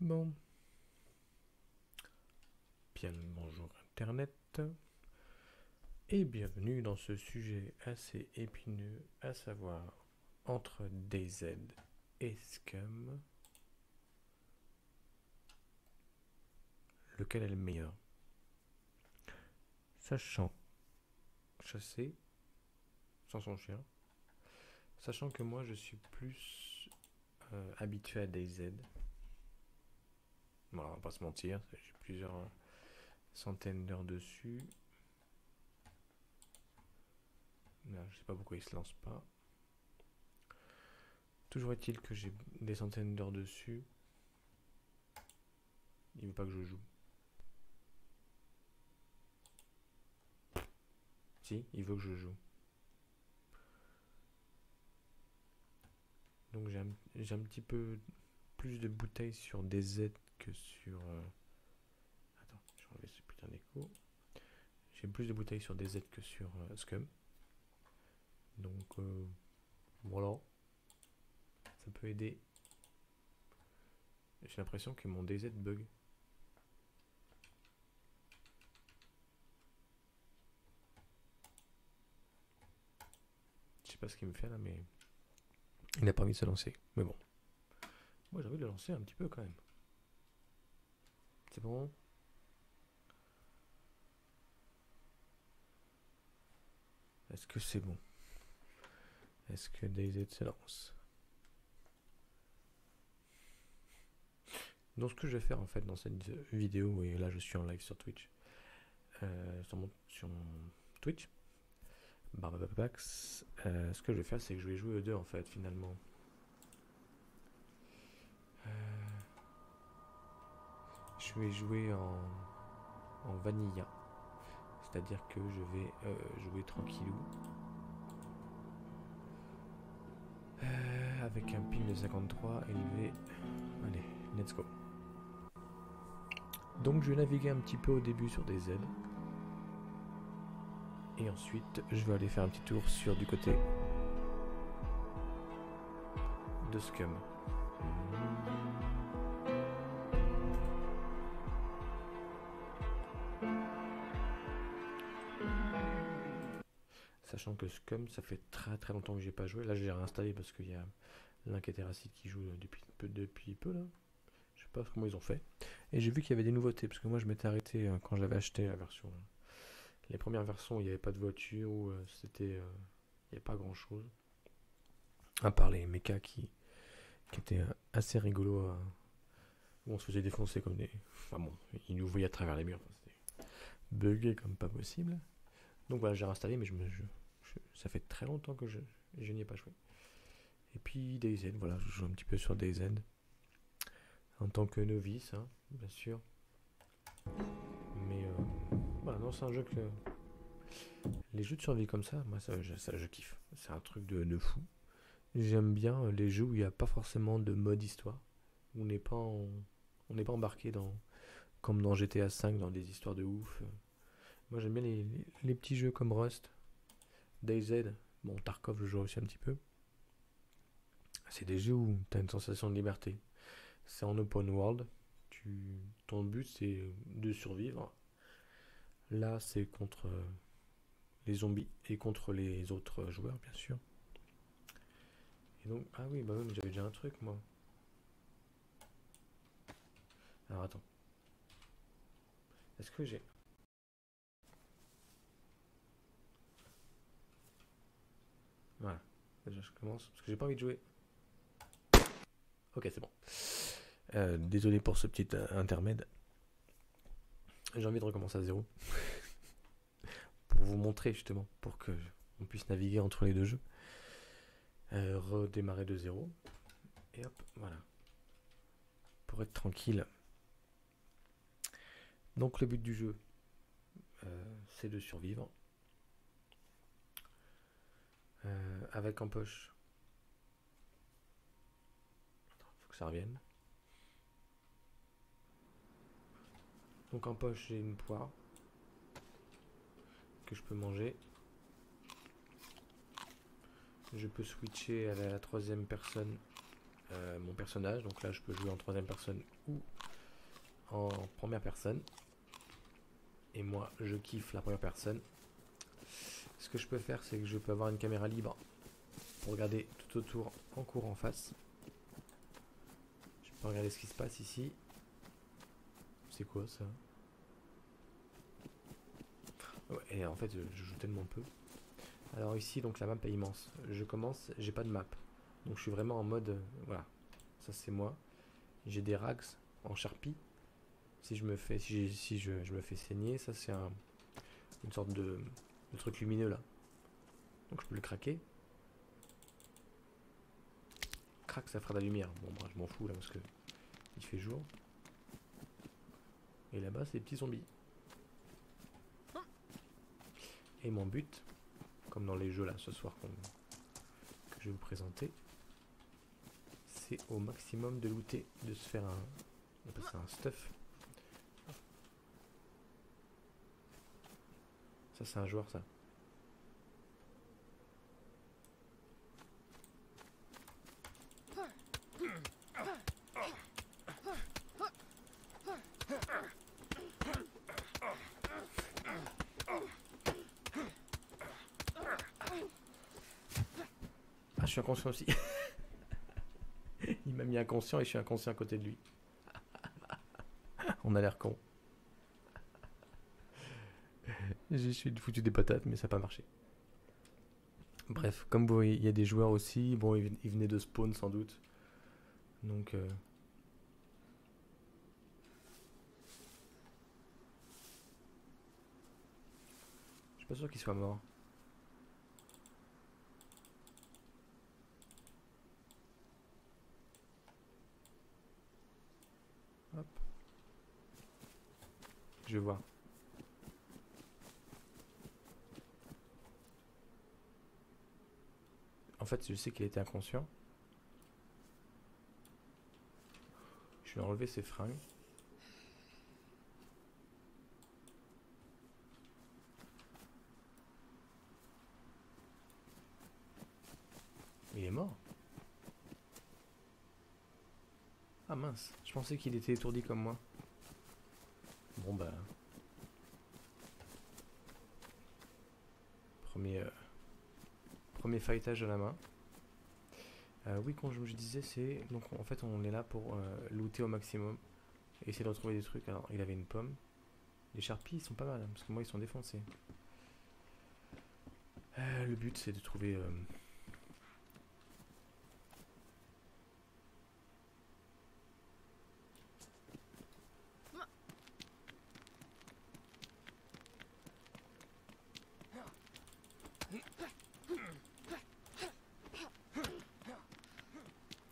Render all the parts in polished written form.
Bon, bien le bonjour Internet, et bienvenue dans ce sujet assez épineux, à savoir entre DayZ et Scum, lequel est le meilleur. Sachant chasser sans son chien, sachant que moi je suis plus habitué à DayZ. Bon, on va pas se mentir, j'ai plusieurs centaines d'heures dessus. Là, je sais pas pourquoi il se lance pas. Toujours est-il que j'ai des centaines d'heures dessus. Il veut pas que je joue. Si, il veut que je joue. Donc j'ai un petit peu plus de bouteilles sur DayZ que sur... Attends, je vais enlever ce putain d'écho. J'ai plus de bouteilles sur DayZ que sur Scum. Donc voilà, ça peut aider. J'ai l'impression que mon DayZ bug. Je sais pas ce qu'il me fait là, mais il n'a pas envie de se lancer. Mais bon, moi j'ai envie de le lancer un petit peu quand même. C'est bon. Est-ce que c'est bon? Est-ce que DayZ se lance? Donc ce que je vais faire en fait dans cette vidéo, et là je suis en live sur Twitch, sur mon Twitch, Barbapax, ce que je vais faire c'est que je vais jouer aux deux en fait finalement. Je vais jouer en vanilla, c'est-à-dire que je vais jouer tranquillou, avec un ping de 53 élevé. Allez, let's go. Donc je vais naviguer un petit peu au début sur des aides. Et ensuite je vais aller faire un petit tour sur du côté de Scum. Sachant que Scum, ça fait très très longtemps que j'ai pas joué. Là j'ai réinstallé parce qu'il y a l'Incateracide qui joue depuis peu là. Je sais pas comment ils ont fait. Et j'ai vu qu'il y avait des nouveautés, parce que moi je m'étais arrêté quand j'avais acheté la version. Les premières versions où il n'y avait pas de voiture, où c'était. Il n'y avait pas grand chose. À part les mechas qui étaient assez rigolos. Où on se faisait défoncer comme des. Enfin bon, ils nous voyaient à travers les murs. Enfin, c'était bugué comme pas possible. Donc voilà, j'ai réinstallé, mais ça fait très longtemps que je n'y ai pas joué. Et puis DayZ, voilà, je joue un petit peu sur DayZ. En tant que novice, hein, bien sûr. Mais voilà, non, c'est un jeu que. Les jeux de survie comme ça, moi je kiffe. C'est un truc de fou. J'aime bien les jeux où il n'y a pas forcément de mode histoire. Où on n'est pas embarqué comme dans GTA V dans des histoires de ouf. Moi j'aime bien les petits jeux comme Rust, DayZ, bon Tarkov je joue aussi un petit peu. C'est des jeux où tu as une sensation de liberté. C'est en open world. Ton but c'est de survivre. Là c'est contre les zombies et contre les autres joueurs bien sûr. Et donc, ah oui, bah oui, mais j'avais déjà un truc moi. Alors attends, est-ce que j'ai. Voilà, déjà je commence parce que j'ai pas envie de jouer. Ok, c'est bon. Désolé pour ce petit intermède. J'ai envie de recommencer à zéro. Pour vous montrer justement, pour que on puisse naviguer entre les deux jeux. Redémarrer de zéro. Et hop, voilà. Pour être tranquille. Donc le but du jeu, c'est de survivre. Avec en poche. Attends, faut que ça revienne. Donc en poche, j'ai une poire que je peux manger. Je peux switcher à la troisième personne mon personnage. Donc là, je peux jouer en troisième personne ou en première personne. Et moi, je kiffe la première personne. Ce que je peux faire, c'est que je peux avoir une caméra libre pour regarder tout autour en cours en face. Je peux regarder ce qui se passe ici. C'est quoi ça? Ouais, et en fait, je joue tellement peu. Alors ici, donc la map est immense. Je commence, j'ai pas de map. Donc je suis vraiment en mode, voilà. Ça c'est moi. J'ai des rags en Sharpie. Si je me fais, si je me fais saigner, ça c'est une sorte de truc lumineux là. Donc je peux le craquer. Crac, ça fera de la lumière. Bon, bah, je m'en fous là parce que il fait jour. Et là-bas, c'est des petits zombies. Et mon but, comme dans les jeux là ce soir que je vais vous présenter, c'est au maximum de looter, de se faire on appelle ça un stuff. Ça c'est un joueur ça. Ah, je suis inconscient aussi. Il m'a mis inconscient et je suis inconscient à côté de lui. On a l'air con. Je suis foutu des patates, mais ça n'a pas marché. Bref, comme vous voyez, il y a des joueurs aussi. Bon, ils venaient de spawn sans doute. Donc, je suis pas sûr qu'ils soient morts. Hop. Je vais voir. En fait, je sais qu'il était inconscient. Je vais enlever ses fringues. Il est mort. Ah mince, je pensais qu'il était étourdi comme moi. Bon bah... Premier fightage à la main. Oui, comme je disais, c'est... Donc en fait, on est là pour looter au maximum. Et essayer de retrouver des trucs. Alors, il avait une pomme. Les charpies, ils sont pas mal, hein, parce que moi, ils sont défoncés. Le but, c'est de trouver...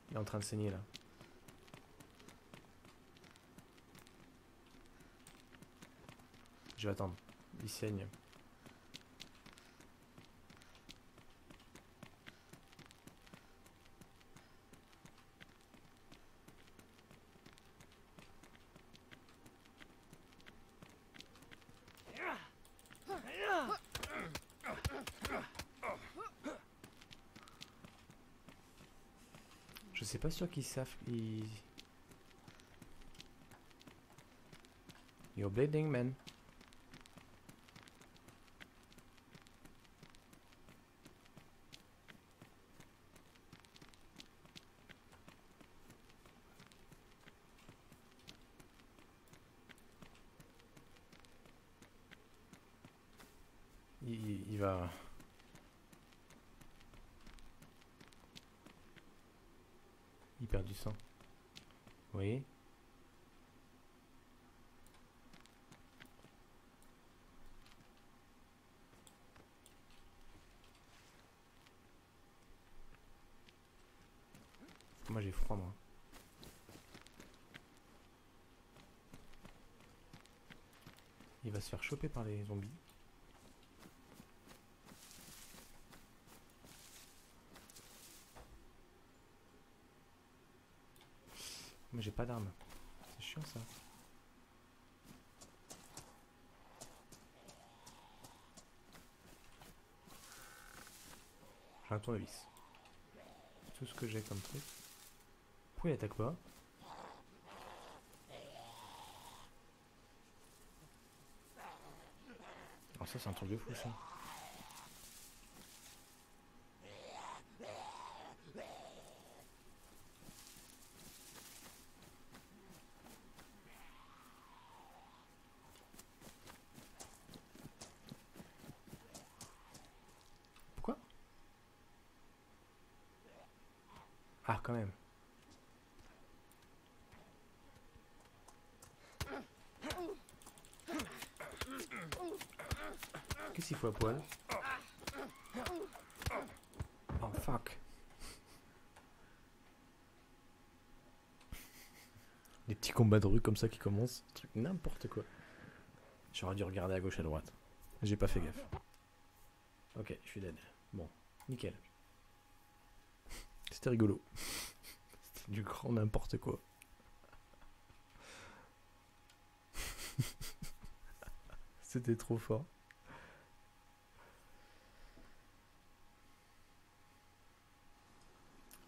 Il est en train de saigner, là. Je vais attendre. Il saigne. Je sais pas sûr qu'ils savent... You're bleeding, man. Il va... Il perd du sang. Oui. Moi j'ai froid, moi. Il va se faire choper par les zombies. Moi j'ai pas d'armes. C'est chiant ça. J'ai un tournevis. C'est tout ce que j'ai comme truc. Pourquoi il attaque pas? Alors ça c'est un truc de fou ça. Pourquoi? Ah quand même. Qu'est-ce qu'il faut à poil? Oh fuck. Des petits combats de rue comme ça qui commencent. Truc n'importe quoi. J'aurais dû regarder à gauche à droite. J'ai pas fait gaffe. Ok, je suis dead. Bon, nickel. C'était rigolo. C'était du grand n'importe quoi. C'était trop fort.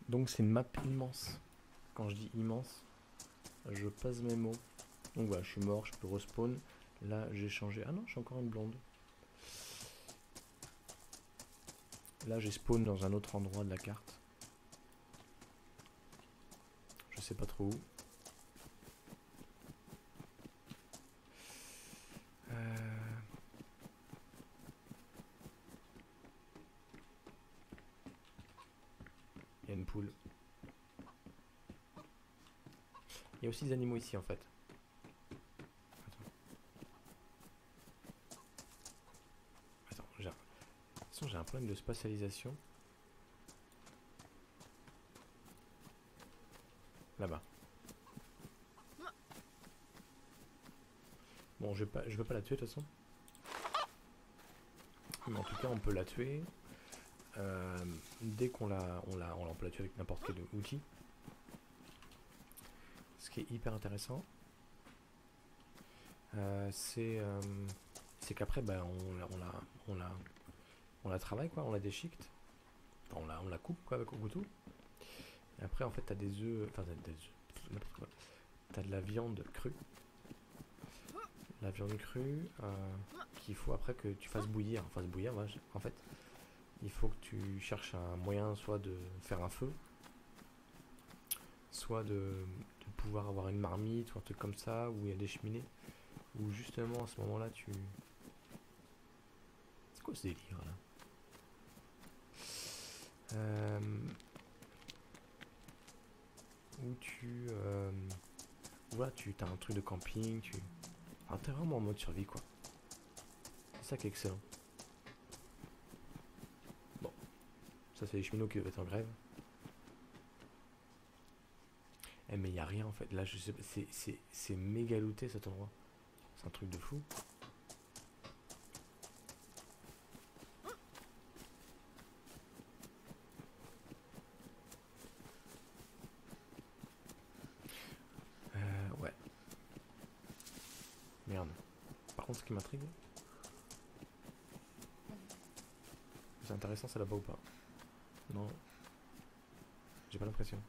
Donc c'est une map immense. Quand je dis immense, je pèse mes mots. Donc voilà, je suis mort, je peux respawn. Là j'ai changé. Ah non, je suis encore une blonde. Là j'ai spawn dans un autre endroit de la carte. Je sais pas trop où. Il y a une poule. Il y a aussi des animaux ici en fait. Attends, j'ai un problème de spatialisation. Là-bas. Bon, je vais pas la tuer de toute façon. Mais en tout cas, on peut la tuer. Dès qu'on on peut la tuer avec n'importe quel outil. Ce qui est hyper intéressant, c'est qu'après, bah, on la travaille quoi, on la déchiquette. Enfin, on la coupe quoi avec au couteau. Et après, en fait, t'as des œufs, enfin des œufs, n'importe quoi. T'as de la viande crue. La viande crue qu'il faut après que tu fasses bouillir. Enfin, bouillir, ouais, en fait, il faut que tu cherches un moyen soit de faire un feu, soit de pouvoir avoir une marmite ou un truc comme ça, où il y a des cheminées, où justement à ce moment-là tu... C'est quoi ce délire là? Où tu... voilà, tu as un truc de camping, tu... Enfin, t'es vraiment en mode survie quoi. C'est ça qui est excellent. Bon, ça c'est les cheminots qui doivent être en grève. Eh mais y a rien en fait, là je sais pas, c'est méga looté cet endroit. C'est un truc de fou. Ouais. Merde. Par contre ce qui m'intrigue, c'est intéressant, c'est là-bas ou pas? Non. J'ai pas l'impression.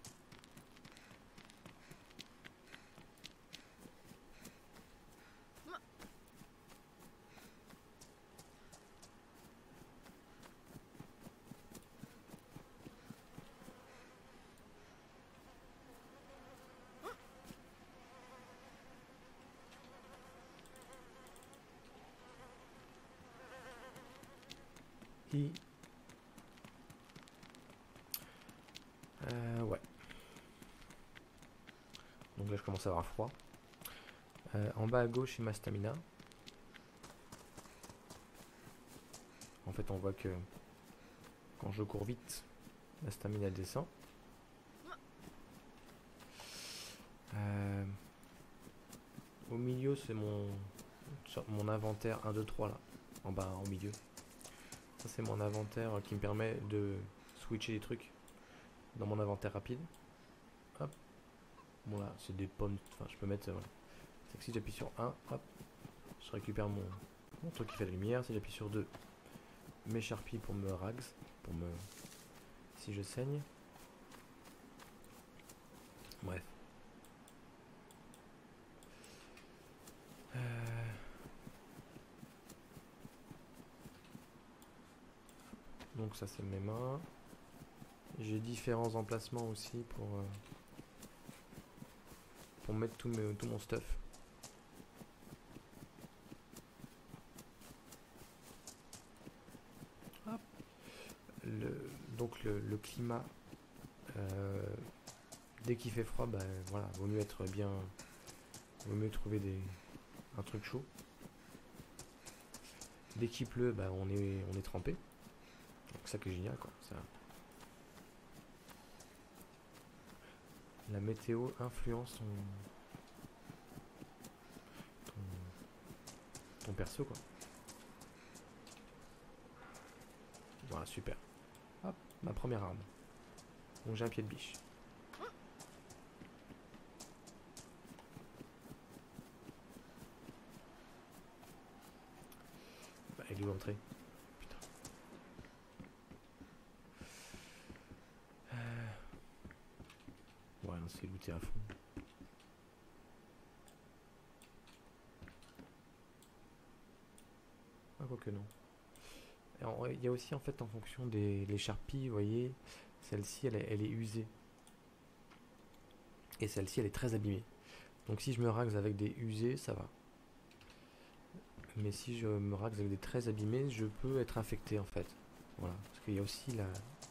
Ouais. Donc là je commence à avoir froid. En bas à gauche c'est ma stamina. En fait on voit que quand je cours vite, la stamina descend. Au milieu c'est mon inventaire 1, 2, 3 là. En bas, au milieu. Ça c'est mon inventaire qui me permet de switcher les trucs dans mon inventaire rapide. Hop. Bon là c'est des pommes. Enfin je peux mettre... voilà. C'est que si j'appuie sur 1, hop, je récupère mon truc qui fait la lumière. Si j'appuie sur 2, mes charpies pour me rags, pour me... si je saigne. Bref. Donc ça c'est mes mains. J'ai différents emplacements aussi pour mettre tout mon stuff. Hop. Donc le climat, dès qu'il fait froid, bah voilà, vaut mieux être bien, vaut mieux trouver un truc chaud. Dès qu'il pleut, bah on est trempé. Donc ça qui est génial quoi. Ça. La météo influence ton perso quoi. Voilà, super. Hop, ma première arme. Donc j'ai un pied de biche. Bah, il est où l'entrée? Putain. Ouais, non, c'est looté à fond. Ah, quoique non. Alors, il y a aussi en fait en fonction des charpies, vous voyez, celle-ci elle est usée. Et celle-ci elle est très abîmée. Donc si je me raxe avec des usés, ça va. Mais si je me raxe avec des très abîmés, je peux être infecté en fait. Voilà. Parce qu'il y a aussi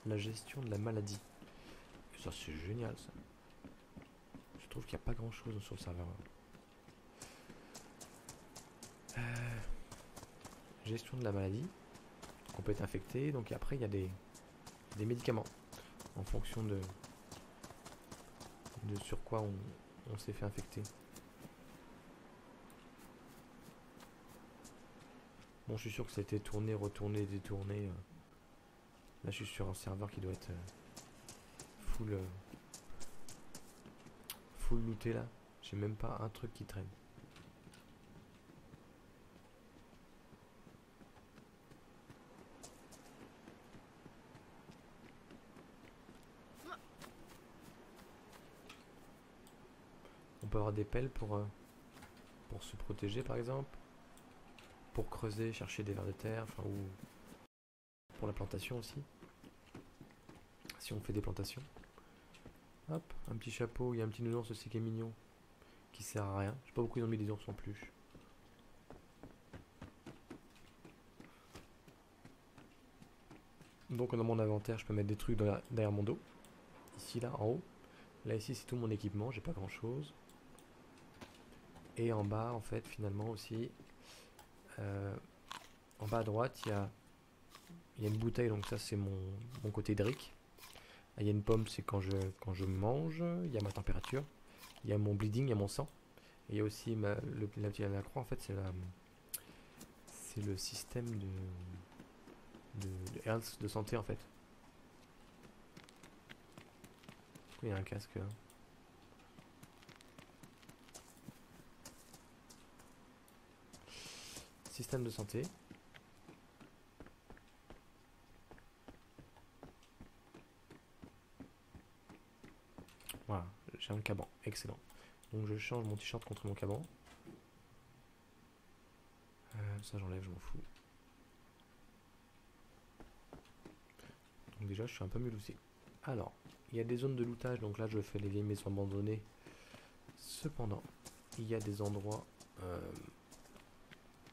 la gestion de la maladie. Et ça c'est génial ça. Je trouve qu'il n'y a pas grand chose sur le serveur. Gestion de la maladie. On peut être infecté. Donc après il y a des médicaments. En fonction de sur quoi on s'est fait infecter. Bon, je suis sûr que ça a été tourné, retourné, détourné. Là, je suis sur un serveur qui doit être full looté là. J'ai même pas un truc qui traîne. On peut avoir des pelles pour se protéger par exemple. Pour creuser, chercher des vers de terre, enfin, ou pour la plantation aussi. Si on fait des plantations. Hop, un petit chapeau, il y a un petit nounours aussi qui est mignon. Qui sert à rien. Je sais pas pourquoi ils ont mis des ours en peluche. Donc dans mon inventaire, je peux mettre des trucs derrière mon dos. Ici, là, en haut. Là, ici, c'est tout mon équipement. J'ai pas grand chose. Et en bas, en fait, finalement aussi, en bas à droite, il y a une bouteille, donc ça, c'est mon côté hydrique. Il y a une pomme, c'est quand je mange. Il y a ma température. Il y a mon bleeding, il y a mon sang. Et il y a aussi la croix, en fait, c'est le système de health, de santé, en fait. Pourquoi il y a un casque là? Système de santé. Voilà, j'ai un caban, excellent. Donc je change mon t-shirt contre mon caban. Ça j'enlève, je m'en fous. Donc déjà je suis un peu mieux looté. Alors, il y a des zones de lootage, donc là je fais les vieilles maisons abandonnées. Cependant, il y a des endroits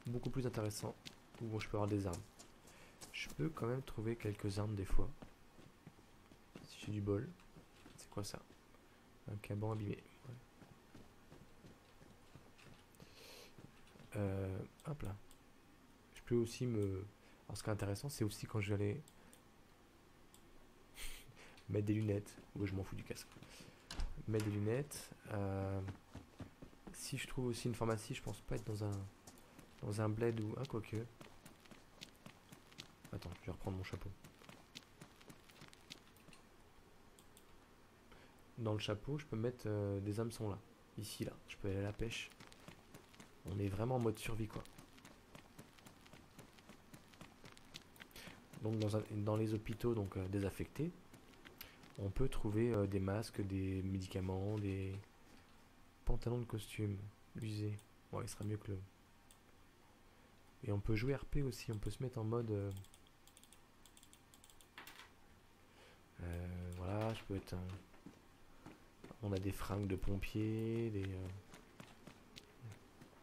beaucoup plus intéressants où je peux avoir des armes. Je peux quand même trouver quelques armes des fois. Si j'ai du bol. C'est quoi ça? Un caban abîmé. Ouais. Hop là. Je peux aussi me... Alors ce qui est intéressant, c'est aussi quand je vais aller mettre des lunettes. Oui, je m'en fous du casque. Mettre des lunettes. Si je trouve aussi une pharmacie, je pense pas être dans un bled ou... Ah, quoique. Attends, je vais reprendre mon chapeau. Dans le chapeau, je peux mettre des hameçons là. Ici, là. Je peux aller à la pêche. On est vraiment en mode survie, quoi. Donc dans les hôpitaux donc désaffectés, on peut trouver des masques, des médicaments, des pantalons de costume usés. Bon, il sera mieux que le... Et on peut jouer RP aussi, on peut se mettre en mode... voilà, je peux être un... On a des fringues de pompiers, des...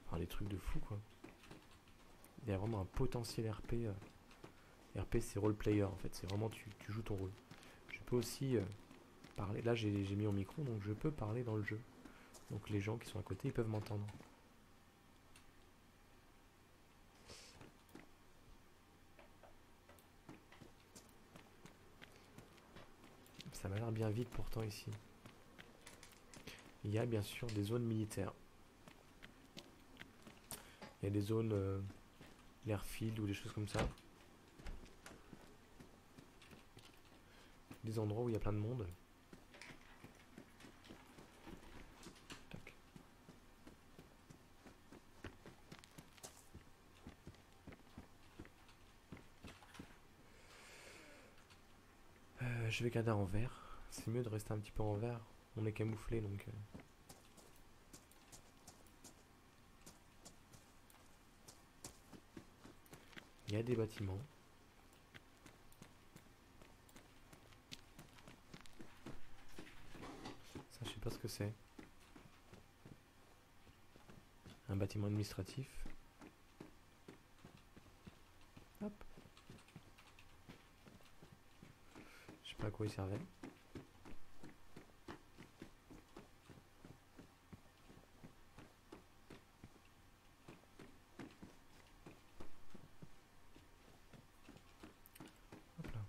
enfin, des trucs de fou, quoi. Il y a vraiment un potentiel RP. RP, c'est role player, en fait. C'est vraiment, tu joues ton rôle. Je peux aussi parler... Là, j'ai mis mon micro, donc je peux parler dans le jeu. Donc les gens qui sont à côté, ils peuvent m'entendre. Ça m'a l'air bien vide pourtant ici. Il y a bien sûr des zones militaires. Il y a des zones l'airfield ou des choses comme ça. Des endroits où il y a plein de monde. Tac. Je vais garder en vert. C'est mieux de rester un petit peu en vert. On est camouflé donc... Il y a des bâtiments. Ça, je sais pas ce que c'est. Un bâtiment administratif. Hop. Je sais pas à quoi il servait. Hop là.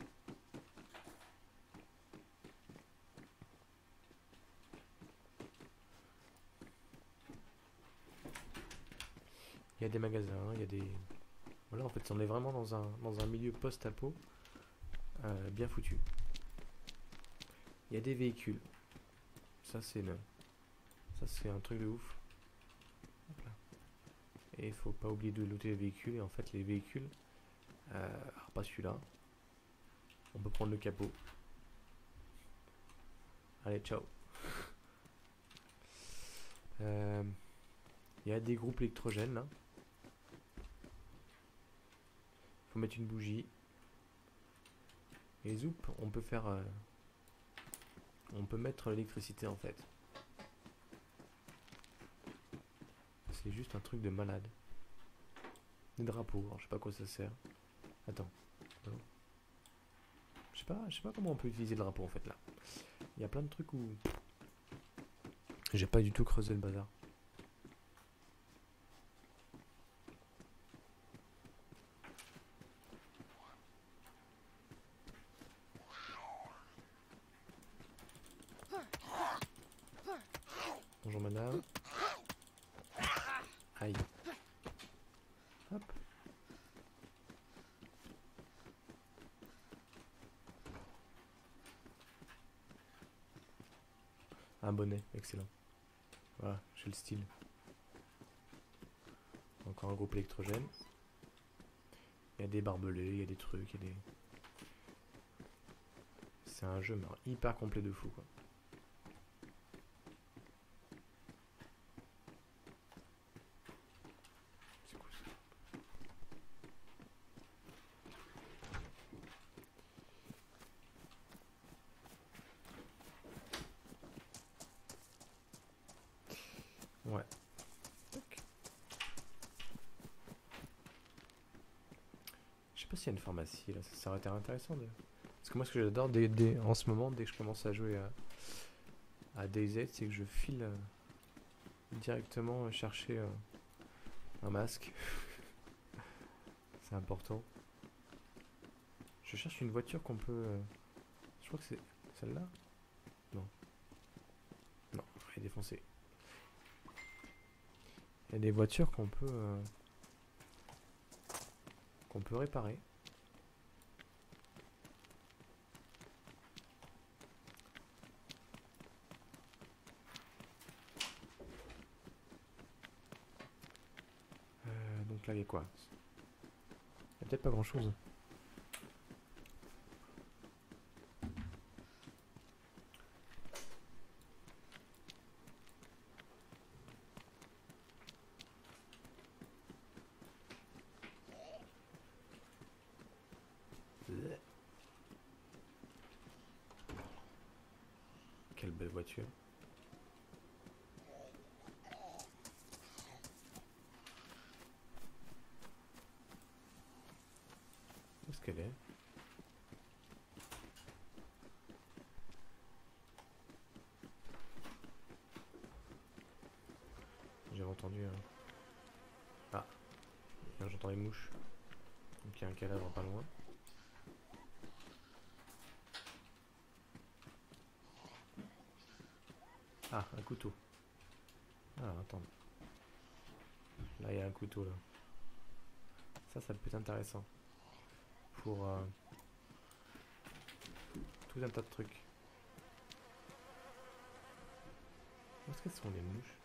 Il y a des magasins, il y a des... Voilà, en fait, on est vraiment dans un milieu post-apo bien foutu. Il y a des véhicules. Ça, c'est un truc de ouf. Hop là. Et il faut pas oublier de looter les véhicules. Et en fait, les véhicules... alors, pas celui-là. On peut prendre le capot. Allez, ciao. Il y a des groupes électrogènes, là. Faut mettre une bougie. Et zoup, on peut faire... on peut mettre l'électricité, en fait. C'est juste un truc de malade. Des drapeaux, alors je sais pas à quoi ça sert. Attends. Je sais pas comment on peut utiliser le drapeau, en fait, là. Il y a plein de trucs où... J'ai pas du tout creusé le bazar. Bonjour madame. Aïe. Hop. Un bonnet, excellent. Voilà, j'ai le style. Encore un groupe électrogène. Il y a des barbelés, il y a des trucs, il y a des... C'est un jeu mais hyper complet de fou, quoi. C'est cool ça. Ouais. Tac. Je sais pas s'il y a une pharmacie là, ça aurait été intéressant de... Parce que moi ce que j'adore en ce moment, dès que je commence à jouer à DayZ, c'est que je file directement chercher un masque. C'est important. Je cherche une voiture qu'on peut... je crois que c'est celle-là. Non. Non, elle est défoncée. Il y a des voitures qu'on peut réparer. Donc là, il y a quoi? Il y a peut-être pas grand-chose. Quelle belle voiture. Où est-ce qu'elle est? J'avais entendu Ah, j'entends les mouches. Donc il y a un cadavre pas loin. Ah, un couteau. Ah, attends. Là, il y a un couteau, là. Ça peut être intéressant. Pour tout un tas de trucs. Où est-ce qu'elles sont, les mouches?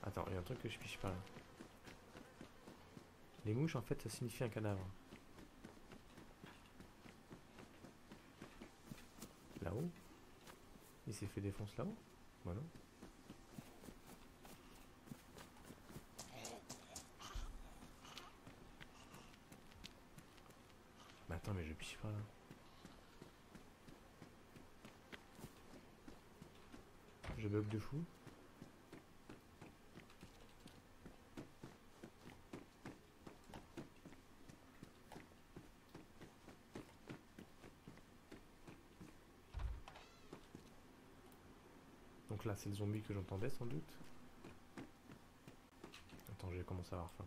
Attends, il y a un truc que je piche pas, là. Les mouches, en fait, ça signifie un cadavre. Là-haut? Il s'est fait défoncer là-haut? Voilà. Mais attends, mais je piche pas là. Je bug de fou. Donc là, c'est le zombie que j'entendais sans doute. Attends, je vais commencer à avoir faim.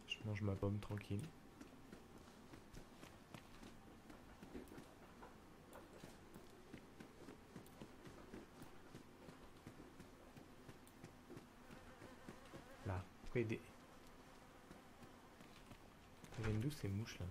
Je mange ma pomme tranquille. Là, pourquoi il y a des... Elles viennent d'où ces mouches là?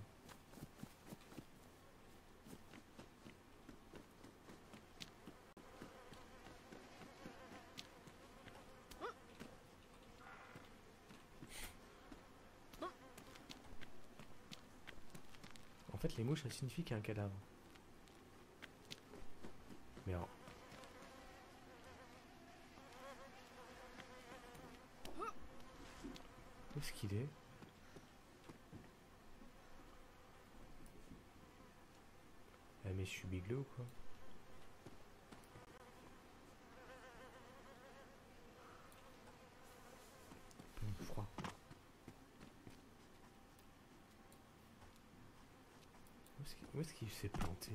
En fait, les mouches, ça signifie qu'il y a un cadavre. Mais alors... Où est-ce qu'il est? Ah mais je suis bigleux ou quoi? Froid. Où est-ce qu'il s'est planté?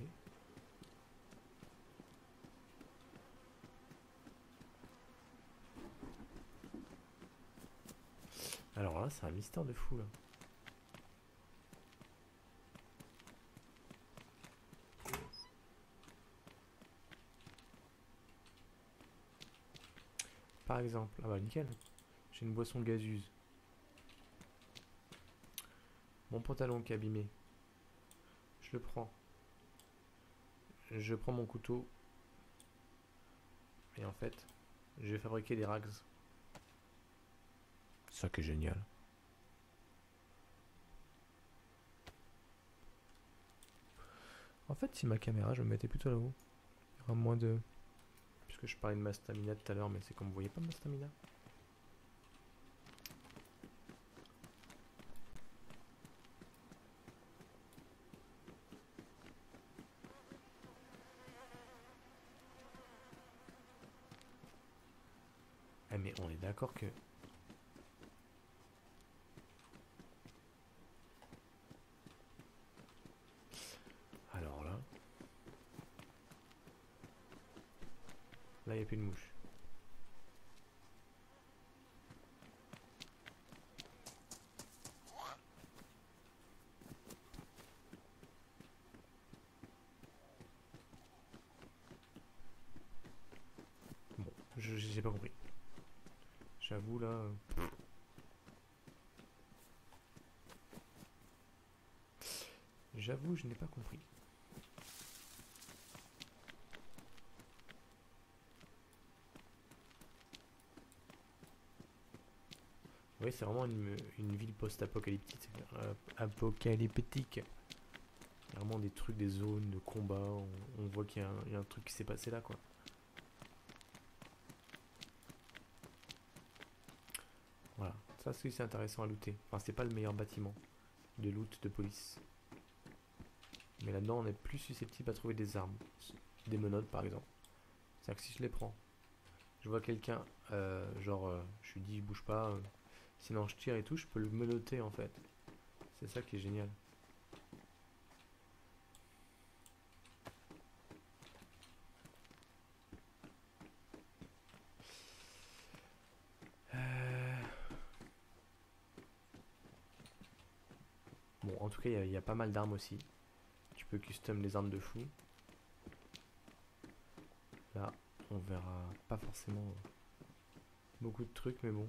Alors là, c'est un mystère de fou là. Par exemple, ah bah nickel. J'ai une boisson gazeuse. Mon pantalon qui est abîmé. Je le prends. Je prends mon couteau. Et en fait, je vais fabriquer des rags. Ça qui est génial. En fait, si ma caméra, je me mettais plutôt là-haut, il y aura moins de... Puisque je parlais de ma stamina tout à l'heure, mais c'est comme vous voyez pas ma stamina. Ah mais on est d'accord que... Alors là... Là, il n'y a plus de mouches. Bon, j'ai pas compris. J'avoue là... J'avoue, je n'ai pas compris. Oui, c'est vraiment une ville post-apocalyptique. Apocalyptique. Vraiment des trucs, des zones de combat. On voit qu'il y a un truc qui s'est passé là, quoi. Ça, c'est intéressant à looter. Enfin, c'est pas le meilleur bâtiment de loot de police. Mais là-dedans, on est plus susceptible à trouver des armes. Des menottes, par exemple. C'est-à-dire que si je les prends, je vois quelqu'un, je lui dis, bouge pas. Sinon, je tire et tout, je peux le menotter, en fait. C'est ça qui est génial. Bon, en tout cas, il y a pas mal d'armes aussi. Tu peux custom les armes de fou. Là, on verra pas forcément beaucoup de trucs, mais bon.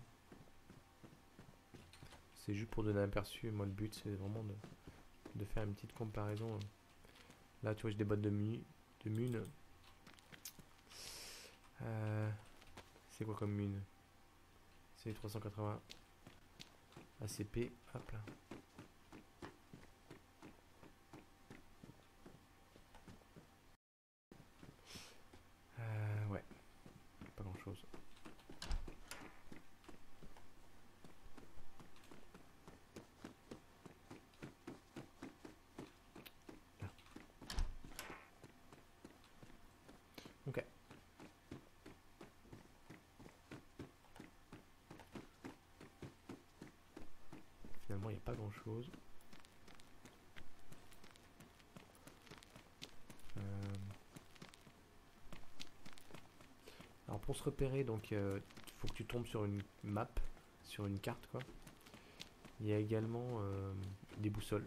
C'est juste pour donner un aperçu. Moi, le but, c'est vraiment de faire une petite comparaison. Là, tu vois, j'ai des bottes de mune. C'est quoi comme mune? C'est 380 ACP. Hop là. Ouais, pas grand chose. Là. Ok. Finalement, il n'y a pas grand chose. Alors pour se repérer, donc il faut que tu tombes sur une map, sur une carte quoi. Il y a également des boussoles,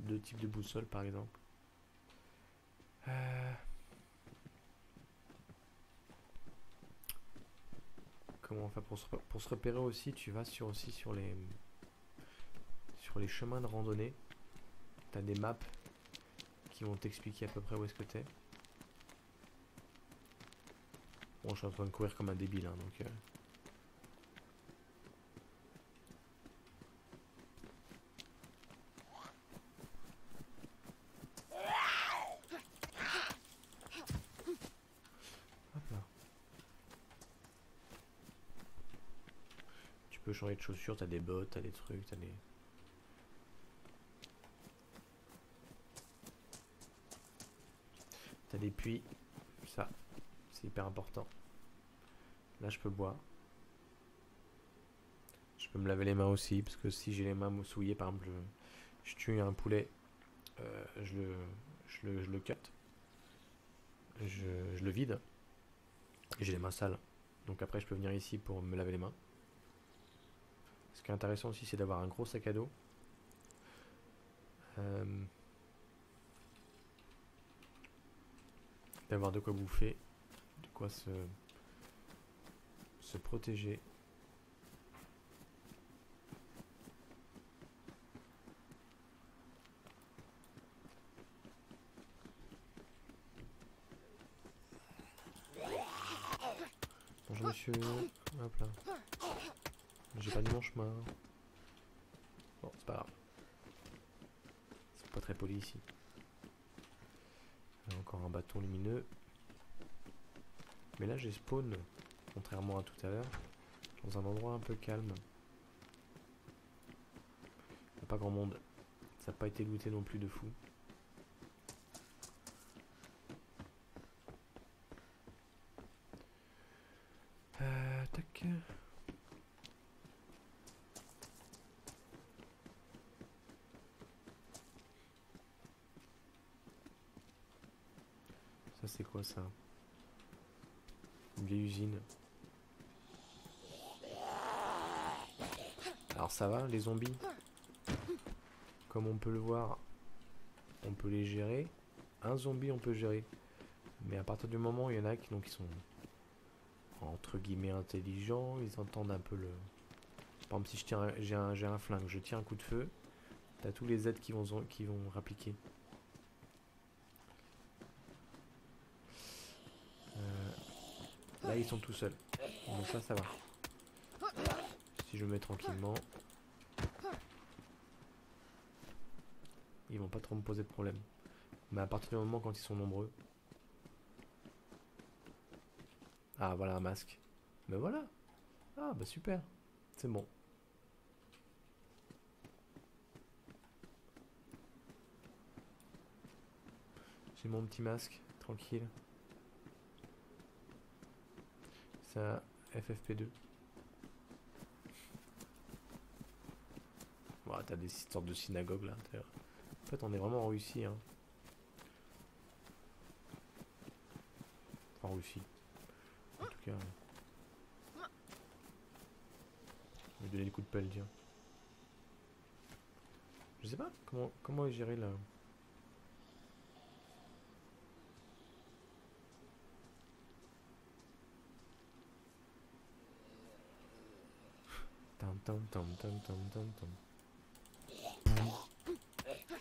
deux types de boussoles par exemple. Comment on fait pour se repérer aussi? Tu vas aussi sur les chemins de randonnée. T'as des maps qui vont t'expliquer à peu près où est-ce que t'es. Bon, je suis en train de courir comme un débile, hein, donc. Hop là. Tu peux changer de chaussures, t'as des bottes, t'as des trucs, t'as des. T'as des puits. Ça, c'est hyper important. Là, je peux boire. Je peux me laver les mains aussi, parce que si j'ai les mains souillées, par exemple, je tue un poulet, je le cut, je le vide, et j'ai les mains sales. Donc après, je peux venir ici pour me laver les mains. Ce qui est intéressant aussi, c'est d'avoir un gros sac à dos. D'avoir de quoi bouffer, de quoi se protéger. Bonjour monsieur, hop là. J'ai pas dit mon chemin. Bon, c'est pas grave. C'est pas très poli ici. Encore un bâton lumineux. Mais là j'ai spawn, contrairement à tout à l'heure, dans un endroit un peu calme. Il n'y a pas grand monde. Ça n'a pas été looté non plus de fou. Tac. Ça c'est quoi ça? Une vieille usine. Alors ça va, les zombies? Comme on peut le voir, on peut les gérer. Un zombie on peut gérer. Mais à partir du moment où il y en a qui sont entre guillemets intelligents, ils entendent un peu le... Par exemple si j'ai un flingue, je tire un coup de feu, t'as tous les aides qui vont rappliquer. Là ils sont tout seuls. Donc ça va. Si je me mets tranquillement, ils vont pas trop me poser de problème. Mais à partir du moment quand ils sont nombreux... Ah voilà un masque. Mais voilà. Ah bah super. C'est bon. J'ai mon petit masque, tranquille. C'est un FFP2. Voilà, t'as des sortes de synagogues là. En fait, on est vraiment en Russie. Hein. Enfin, en Russie. En tout cas. Je vais donner des coups de pelle, tiens. Je sais pas comment gérer là. Tam tam tam tam tam tam tam.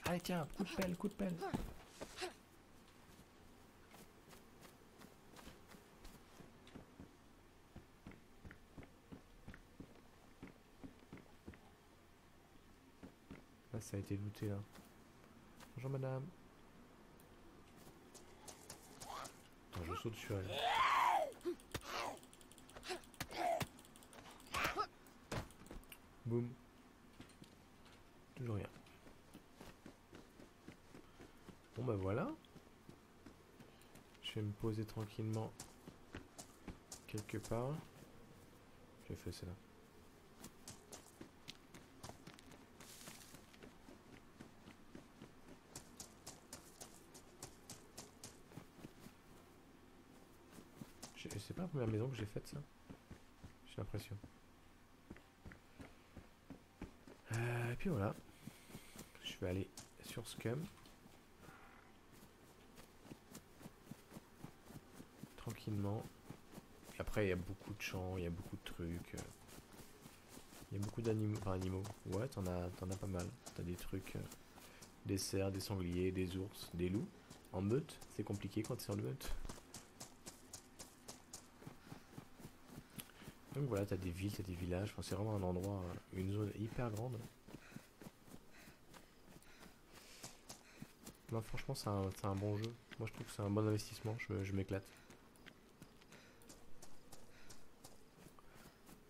Allez tiens, coup de pelle, coup de pelle. Là ça a été looté là. Bonjour madame. Attends, je saute sur elle. Boum. Toujours rien. Bon bah voilà. Je vais me poser tranquillement quelque part. J'ai fait celle-là. C'est pas la première maison que j'ai faite ça. J'ai l'impression. Et puis voilà. Je vais aller sur Scum. Tranquillement. Et après il y a beaucoup de champs, il y a beaucoup de trucs. Il y a beaucoup d'animaux. Enfin animaux. Ouais, t'en as pas mal. T'as des trucs. Des cerfs, des sangliers, des ours, des loups. En meute, c'est compliqué quand c'est en meute. Donc voilà, t'as des villes, t'as des villages. Enfin, c'est vraiment un endroit, une zone hyper grande. Non, franchement, c'est un bon jeu. Moi, je trouve que c'est un bon investissement. Je m'éclate.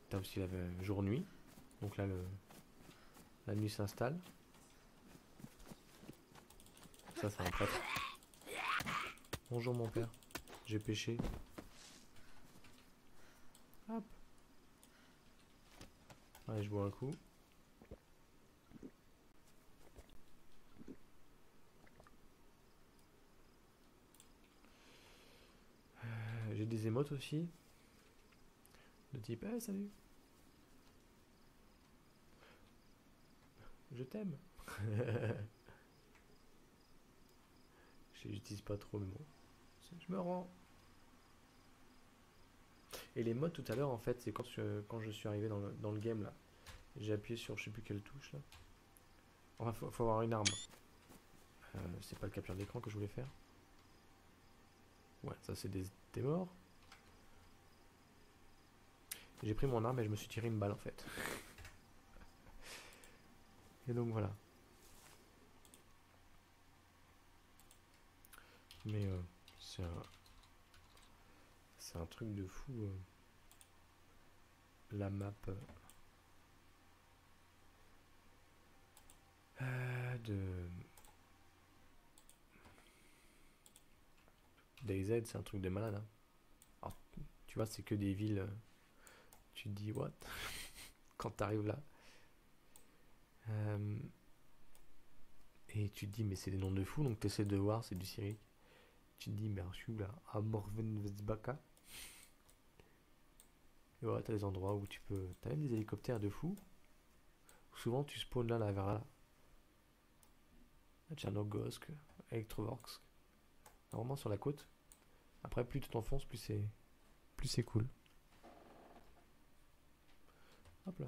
T'as aussi la jour-nuit. Donc là, la nuit s'installe. Ça, c'est un prêtre. Bonjour, mon père. J'ai péché. Hop. Allez, je bois un coup. J'ai des émotes aussi. De type, hey, salut. Je t'aime. J'utilise pas trop, mais bon. Je me rends. Et les modes tout à l'heure, en fait, c'est quand je suis arrivé dans le game là. J'ai appuyé sur je sais plus quelle touche là. Enfin, faut avoir une arme. C'est pas le capture d'écran que je voulais faire. Ouais, ça c'est des morts. J'ai pris mon arme et je me suis tiré une balle en fait. Et donc voilà. Mais c'est un truc de fou. La map de DayZ, c'est un truc de malade. Hein. Alors, tu vois, c'est que des villes. Tu te dis what quand t'arrives là. Et tu te dis mais c'est des noms de fous, donc tu essaies de voir, c'est du Syrique. Tu te dis mais je suis là à Morvenvezbaka. Et voilà, t'as des endroits où tu peux. T'as même des hélicoptères de fous. Souvent tu spawns là vers là. À Tchernogorsk, Elektrovorsk. Vraiment sur la côte. Après plus tu t'enfonces, plus c'est cool. Hop là.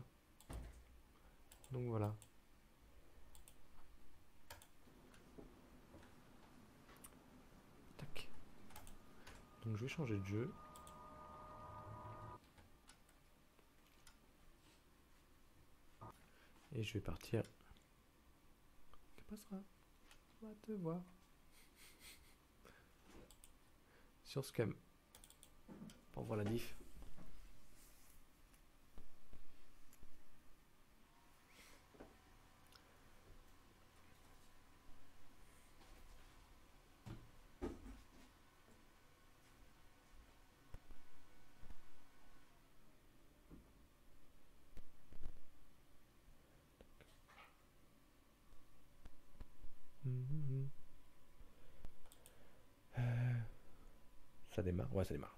Donc voilà. Tac. Donc je vais changer de jeu. Et je vais partir. Que passera? On va te voir. Sur Scum. Pour voir la diff. Ça démarre. Ouais, ça démarre.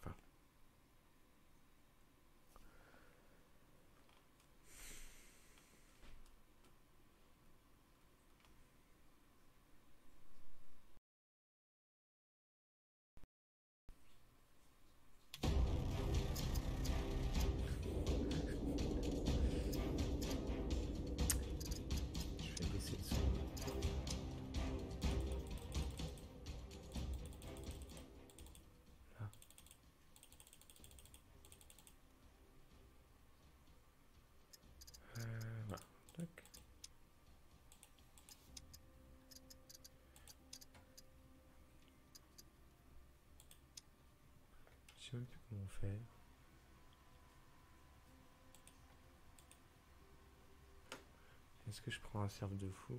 Enfin, je vais baisser le son. Là. Voilà. Tac. Je sais même plus comment faire. Est-ce que je prends un serve de fou?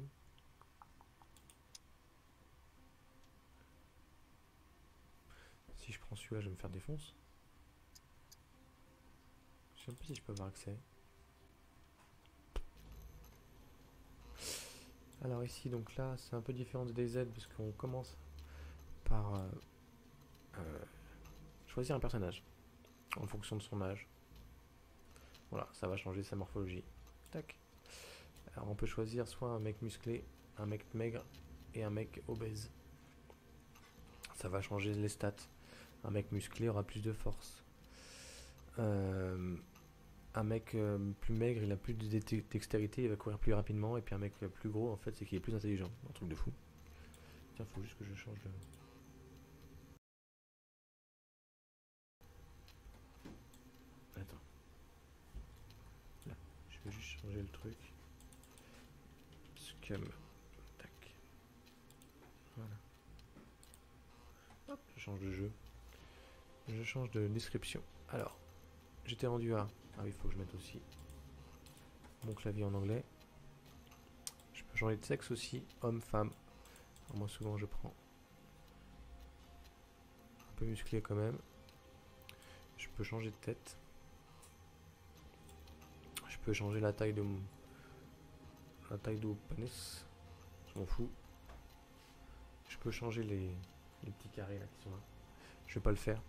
Si je prends celui-là, je vais me faire défoncer. Je sais même pas si je peux avoir accès. Alors ici, donc là, c'est un peu différent de DayZ parce qu'on commence par choisir un personnage en fonction de son âge. Voilà, ça va changer sa morphologie. Tac. Alors on peut choisir soit un mec musclé, un mec maigre et un mec obèse. Ça va changer les stats. Un mec musclé aura plus de force. Un mec plus maigre, il a plus de dextérité, il va courir plus rapidement. Et puis un mec plus gros, en fait, c'est qu'il est plus intelligent. Un truc de fou. Tiens, faut juste que je change de... Attends. Là, je vais juste changer le truc. Scum. Tac. Voilà. Hop, je change de jeu. Je change de description. Alors, j'étais rendu à... Ah oui, il faut que je mette aussi mon clavier en anglais. Je peux changer de sexe aussi, homme, femme. Alors moi souvent je prends un peu musclé quand même. Je peux changer de tête. Je peux changer la taille de mon... La taille de mon pénis. Je m'en fous. Je peux changer les petits carrés là qui sont là. Je vais pas le faire.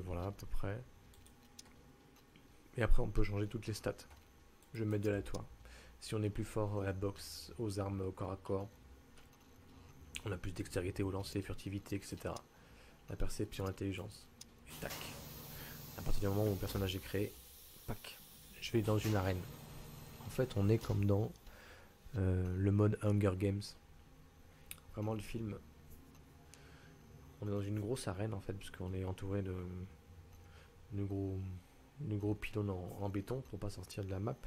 Voilà à peu près. Et après on peut changer toutes les stats. Je vais mettre de l'aléatoire. Si on est plus fort à la boxe, aux armes au corps à corps, on a plus de dextérité au lancer, furtivité, etc. La perception, l'intelligence. Et tac. À partir du moment où mon personnage est créé, pac, je vais dans une arène. En fait, on est comme dans le mode Hunger Games. Vraiment, le film, on est dans une grosse arène en fait, puisqu'on est entouré de gros pylônes en béton pour pas sortir de la map.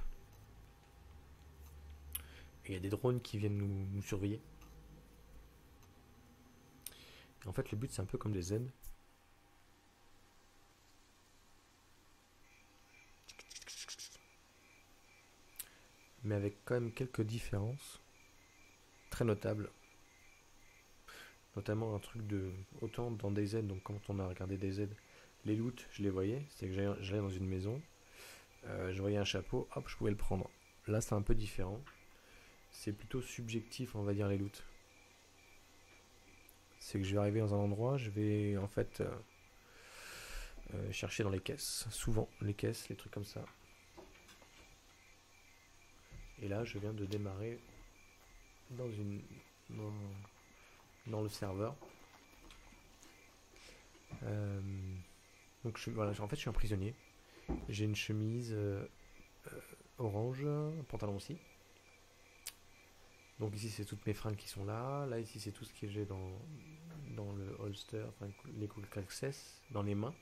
Et il y a des drones qui viennent nous surveiller. Et en fait, le but, c'est un peu comme des Z. Mais avec quand même quelques différences très notables. Notamment un truc de... Autant dans DayZ, donc quand on a regardé DayZ, les loots, je les voyais. C'est que j'allais dans une maison, je voyais un chapeau, hop, je pouvais le prendre. Là, c'est un peu différent. C'est plutôt subjectif, on va dire, les loots. C'est que je vais arriver dans un endroit, je vais en fait chercher dans les caisses. Souvent, les caisses, les trucs comme ça. Et là, je viens de démarrer dans une... dans le serveur. Donc voilà, en fait je suis un prisonnier. J'ai une chemise orange, un pantalon aussi. Donc ici c'est toutes mes fringues qui sont là. Là ici c'est tout ce que j'ai dans le holster, enfin les quick access, dans les mains.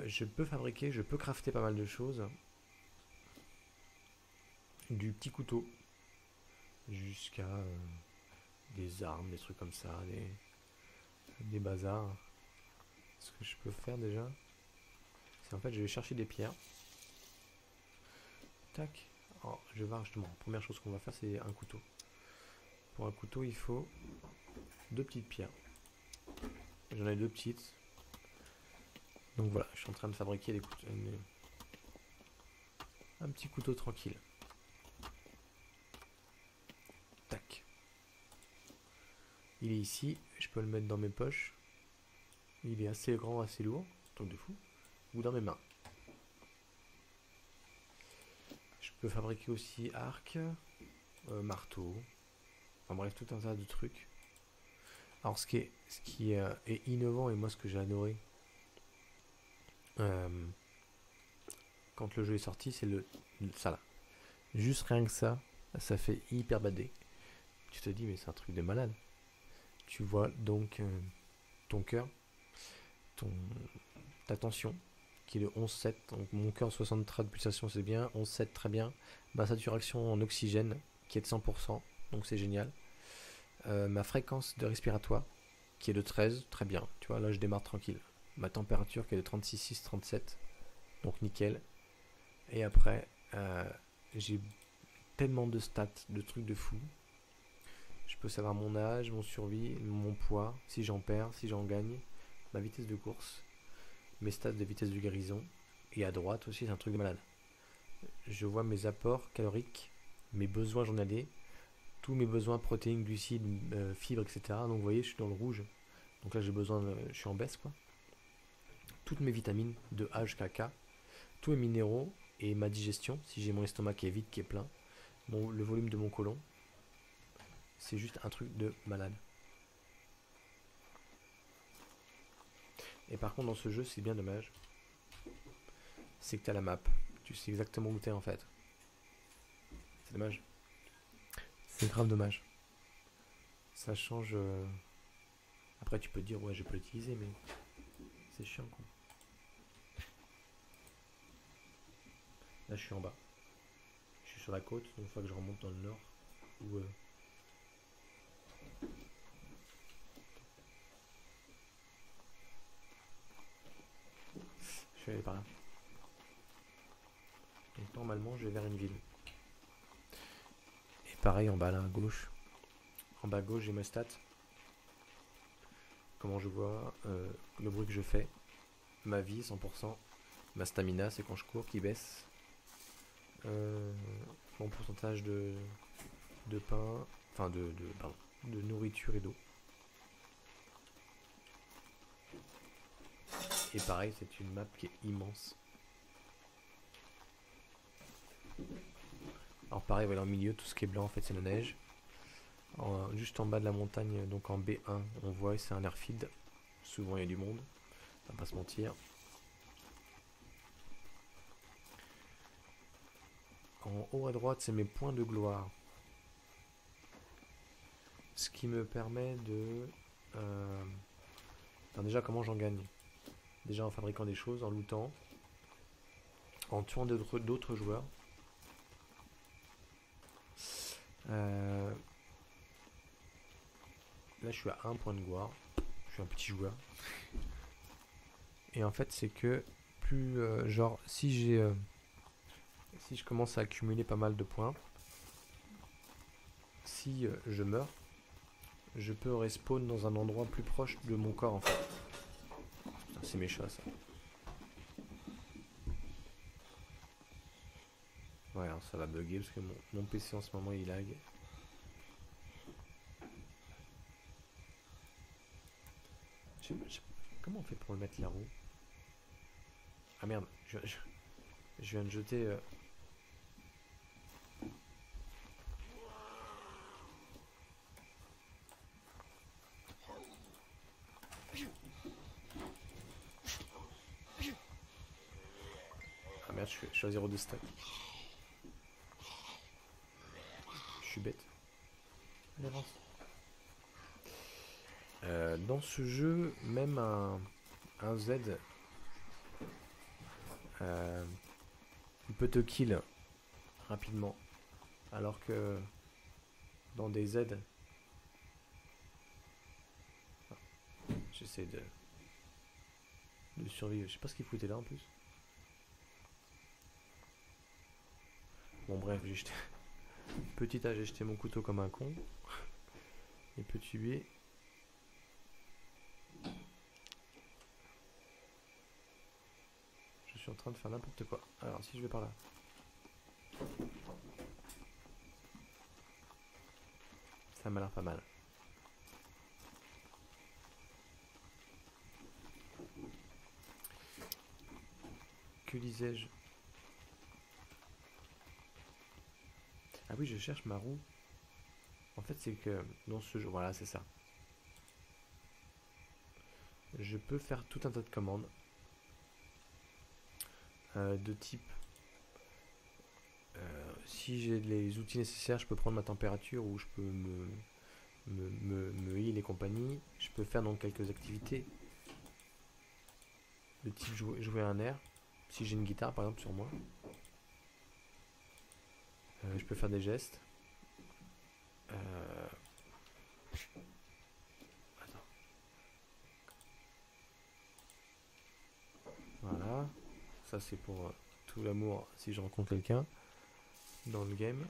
Je peux fabriquer, je peux crafter pas mal de choses. Du petit couteau jusqu'à des armes, des trucs comme ça, des bazars. Ce que je peux faire déjà, c'est en fait je vais chercher des pierres. Tac. Alors, je vais voir justement. Première chose qu'on va faire, c'est un couteau. Pour un couteau, il faut 2 petites pierres. J'en ai 2 petites. Donc voilà, je suis en train de fabriquer des couteaux, un petit couteau tranquille. Tac. Il est ici, je peux le mettre dans mes poches. Il est assez grand, assez lourd, truc de fou. Ou dans mes mains. Je peux fabriquer aussi arc, marteau. Enfin bref, tout un tas de trucs. Alors ce qui est innovant et moi ce que j'ai adoré quand le jeu est sorti, c'est ça là. Juste rien que ça fait hyper badé. Tu te dis mais c'est un truc de malade. Tu vois donc ton cœur, ta tension qui est de 11,7. Donc mon cœur 63 de pulsation c'est bien, 11,7 très bien. Ma saturation en oxygène qui est de 100%, donc c'est génial. Ma fréquence de respiratoire qui est de 13, très bien. Tu vois là je démarre tranquille. Ma température qui est de 36,6, 37, donc nickel. Et après j'ai tellement de stats, de trucs de fou. Je peux savoir mon âge, mon survie, mon poids, si j'en perds, si j'en gagne, ma vitesse de course, mes stats de vitesse de guérison. Et à droite aussi, c'est un truc de malade. Je vois mes apports caloriques, mes besoins journaliers, tous mes besoins protéines, glucides, fibres, etc. Donc vous voyez, je suis dans le rouge. Donc là, je suis en baisse, quoi. Toutes mes vitamines, de A jusqu'à K, tous mes minéraux et ma digestion, si j'ai mon estomac qui est vide, qui est plein, le volume de mon côlon. C'est juste un truc de malade. Et par contre dans ce jeu c'est bien dommage. C'est que t'as la map. Tu sais exactement où t'es en fait. C'est dommage. C'est grave dommage. Ça change. Après tu peux te dire ouais je peux l'utiliser mais c'est chiant quoi. Là je suis en bas. Je suis sur la côte, donc il faut que je remonte dans le nord. Où je suis allé par là. Donc normalement je vais vers une ville. Et pareil en bas là à gauche. En bas à gauche j'ai mes stats. Comment je vois, le bruit que je fais, ma vie 100%, ma stamina c'est quand je cours qui baisse, mon pourcentage de pain, enfin de nourriture et d'eau. Et pareil c'est une map qui est immense. Alors pareil voilà au milieu tout ce qui est blanc en fait c'est la neige. Juste en bas de la montagne, donc en B1, on voit c'est un airfield. Souvent il y a du monde, on va pas se mentir. En haut à droite, c'est mes points de gloire. Ce qui me permet de... Enfin, déjà, comment j'en gagne? Déjà en fabriquant des choses, en lootant, en tuant d'autres joueurs. Là, je suis à 1 point de gloire. Je suis un petit joueur. Et en fait, c'est que plus... genre, si je commence à accumuler pas mal de points, si je meurs, je peux respawn dans un endroit plus proche de mon corps en fait. C'est méchant ça. Ouais, alors ça va bugger parce que mon PC en ce moment il lag. Comment on fait pour le mettre la roue? Ah merde, je viens de jeter... Ah merde, je suis à 0 de stack. Je suis bête. Allez, avance. Dans ce jeu, même un Z il peut te kill rapidement. Alors que dans des Z, j'essaie de survivre. Je sais pas ce qu'il foutait là en plus. Bon bref, j'ai jeté... Petit A, j'ai jeté mon couteau comme un con. Et petit B... Je suis en train de faire n'importe quoi. Alors si je vais par là. Ça m'a l'air pas mal. Que disais-je? Ah oui, je cherche ma roue. En fait, c'est que dans ce jeu, voilà, c'est ça. Je peux faire tout un tas de commandes de type. Si j'ai les outils nécessaires, je peux prendre ma température ou je peux me heal et compagnie. Je peux faire donc quelques activités de type jouer un air. Si j'ai une guitare par exemple sur moi, je peux faire des gestes. Attends. Voilà. Ça c'est pour tout l'amour si je rencontre quelqu'un dans le game.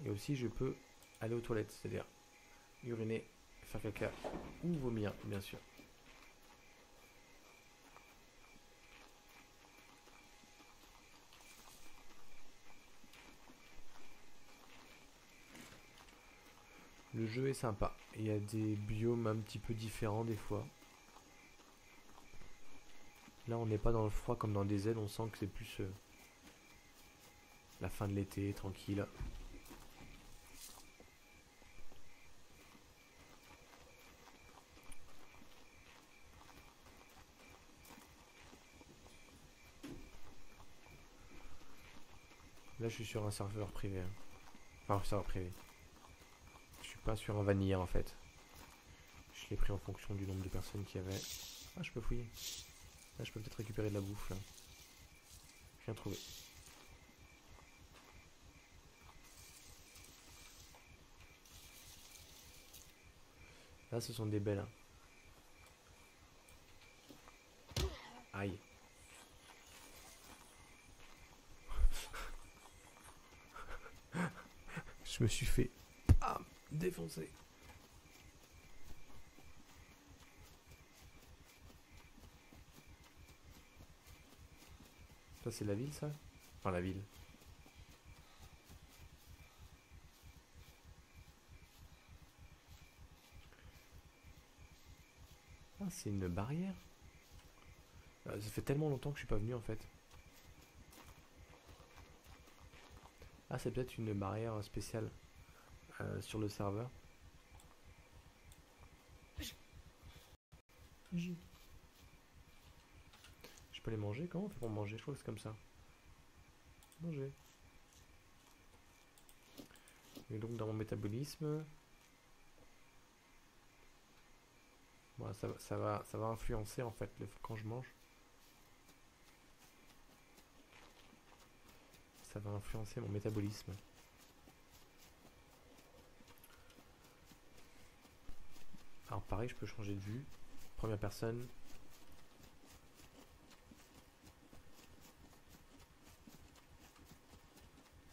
Et aussi je peux aller aux toilettes, c'est-à-dire uriner, faire caca ou vomir bien sûr. Le jeu est sympa. Il y a des biomes un petit peu différents des fois. Là, on n'est pas dans le froid comme dans DayZ, on sent que c'est plus la fin de l'été, tranquille. Là, je suis sur un serveur privé. Hein. Enfin, un serveur privé. Je suis pas sur un vanilla en fait. Je l'ai pris en fonction du nombre de personnes qu'il y avait. Ah, je peux fouiller. Là, je peux peut-être récupérer de la bouffe là. Rien trouvé. Là, ce sont des belles. Hein. Aïe. Je me suis fait défoncer. Ça, c'est la ville, ça? Enfin, la ville. Ah, c'est une barrière? Ça fait tellement longtemps que je suis pas venu en fait. Ah, c'est peut-être une barrière spéciale sur le serveur. Je peux les manger? Comment on fait pour manger? Je crois que c'est comme ça. Manger. Et donc dans mon métabolisme, voilà, ça va influencer en fait quand je mange. Ça va influencer mon métabolisme. Alors pareil, je peux changer de vue. Première personne.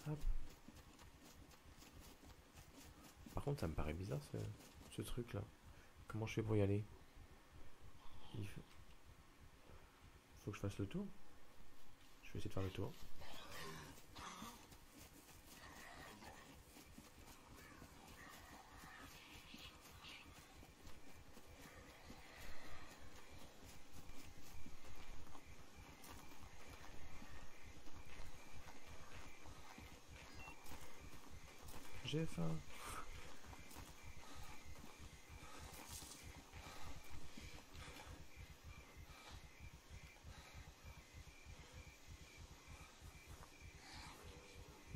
Hop. Par contre, ça me paraît bizarre ce truc là. Comment je fais pour y aller? Il faut que je fasse le tour. Je vais essayer de faire le tour. J'ai faim.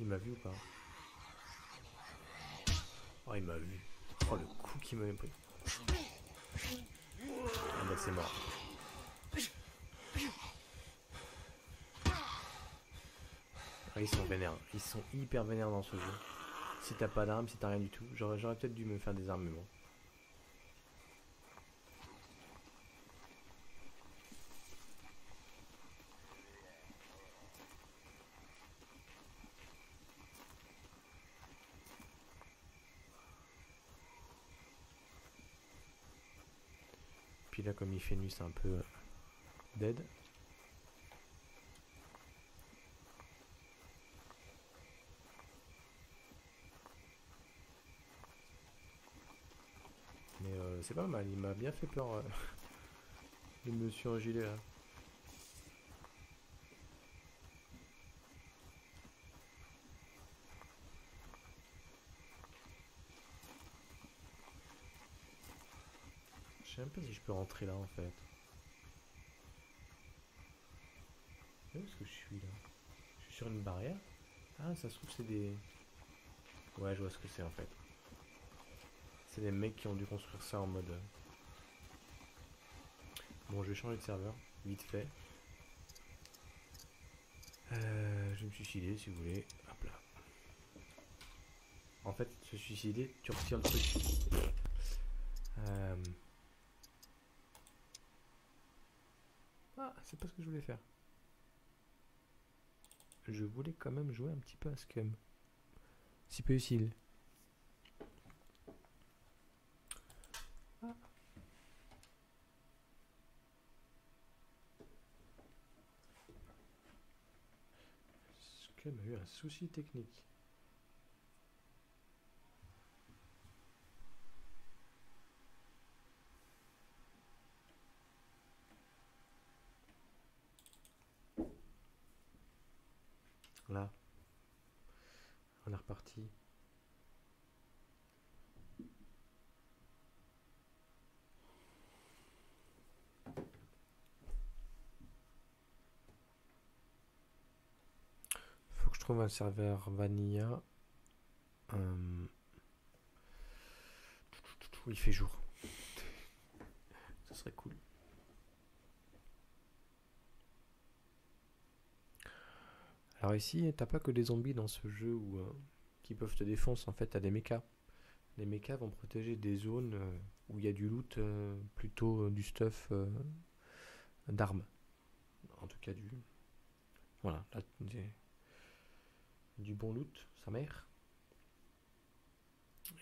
Il m'a vu ou pas? Oh, il m'a vu. Oh, le coup qu'il m'avait pris. Ah bah c'est mort. Ah, ils sont vénères. Ils sont hyper vénères dans ce jeu. Si t'as pas d'armes, si t'as rien du tout. J'aurais peut-être dû me faire des armes, mais bon. Puis là, comme il fait nuit, c'est un peu dead. Mais c'est pas mal, il m'a bien fait peur, le monsieur en gilet là. Je sais même pas si je peux rentrer là en fait. Où est-ce que je suis là? Je suis sur une barrière. Ah, ça se trouve, c'est des. Ouais, je vois ce que c'est en fait. C'est des mecs qui ont dû construire ça en mode. Bon, je vais changer de serveur, vite fait. Je vais me suicider si vous voulez. Hop là. En fait, se suicider, tu retires le truc. Euh... Ah, c'est pas ce que je voulais faire. Je voulais quand même jouer un petit peu à Scum. Si peu utile. Ah. Scum a eu un souci technique. Là. On est reparti. Faut que je trouve un serveur vanilla. Où il fait jour. Ça serait cool. Alors ici, t'as pas que des zombies dans ce jeu qui peuvent te défoncer. En fait, t'as des mechas. Les mechas vont protéger des zones où il y a du loot, plutôt du stuff d'armes. En tout cas, voilà, là, du bon loot, sa mère.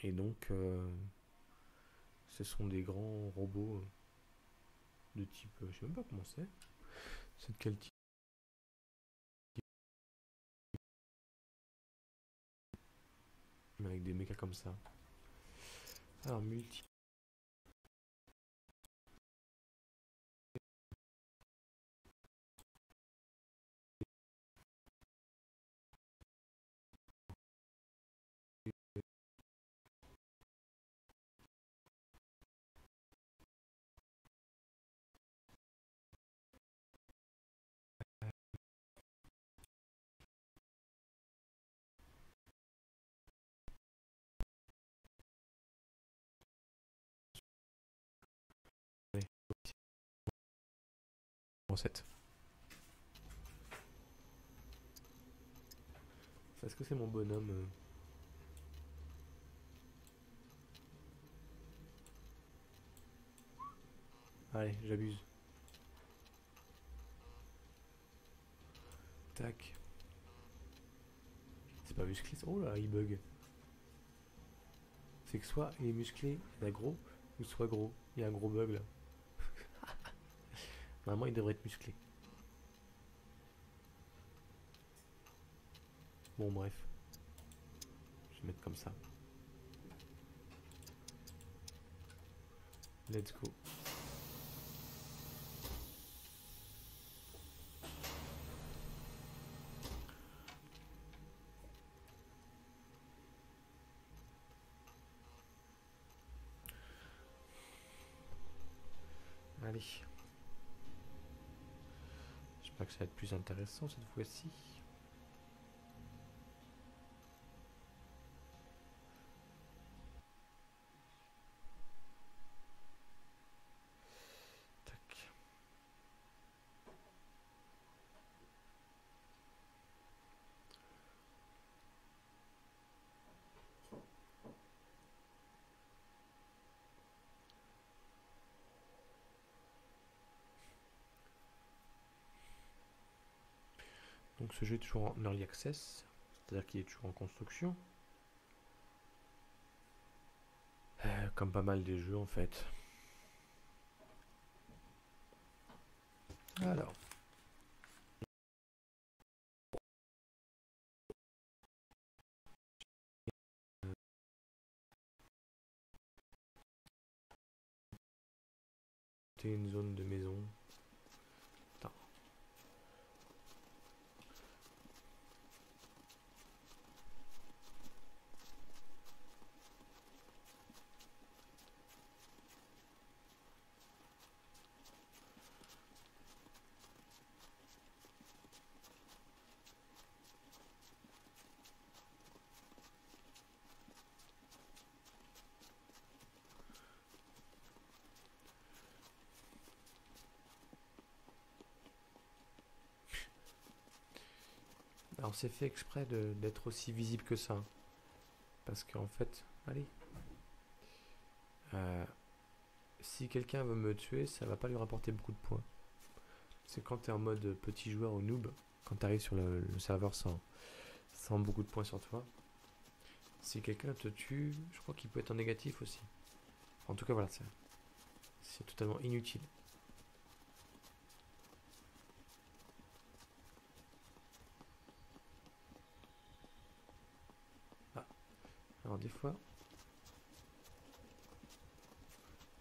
Et donc, ce sont des grands robots de type. Je sais même pas comment c'est. C'est de quel type? Mais avec des mechas comme ça. Alors, multi. Recette. Est-ce que c'est mon bonhomme Allez, j'abuse. Tac. C'est pas musclé. Oh là, il bug. C'est que soit il est musclé, il est gros, ou soit gros. Il y a un gros bug là. Normalement, il devrait être musclé. Bon, bref. Je vais mettre comme ça. Let's go. Allez. J'espère que ça va être plus intéressant cette fois-ci. Tac. Donc ce jeu est toujours en early access, c'est-à-dire qu'il est toujours en construction. Comme pas mal des jeux en fait. Alors. Une zone de maison. Attends. Alors c'est fait exprès d'être aussi visible que ça. Parce qu'en fait, allez. Si quelqu'un veut me tuer, ça va pas lui rapporter beaucoup de points. C'est quand tu es en mode petit joueur ou noob, quand tu arrives sur le serveur sans beaucoup de points sur toi. Si quelqu'un te tue, je crois qu'il peut être en négatif aussi. En tout cas, voilà, c'est totalement inutile. Ah, alors des fois,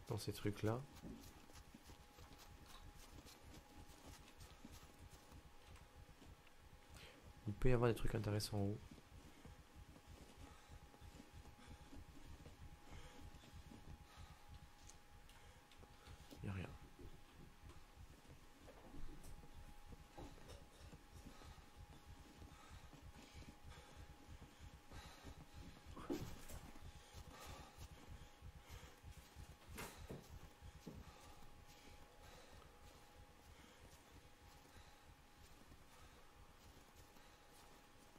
dans ces trucs-là, il peut y avoir des trucs intéressants en haut. Il n'y a rien.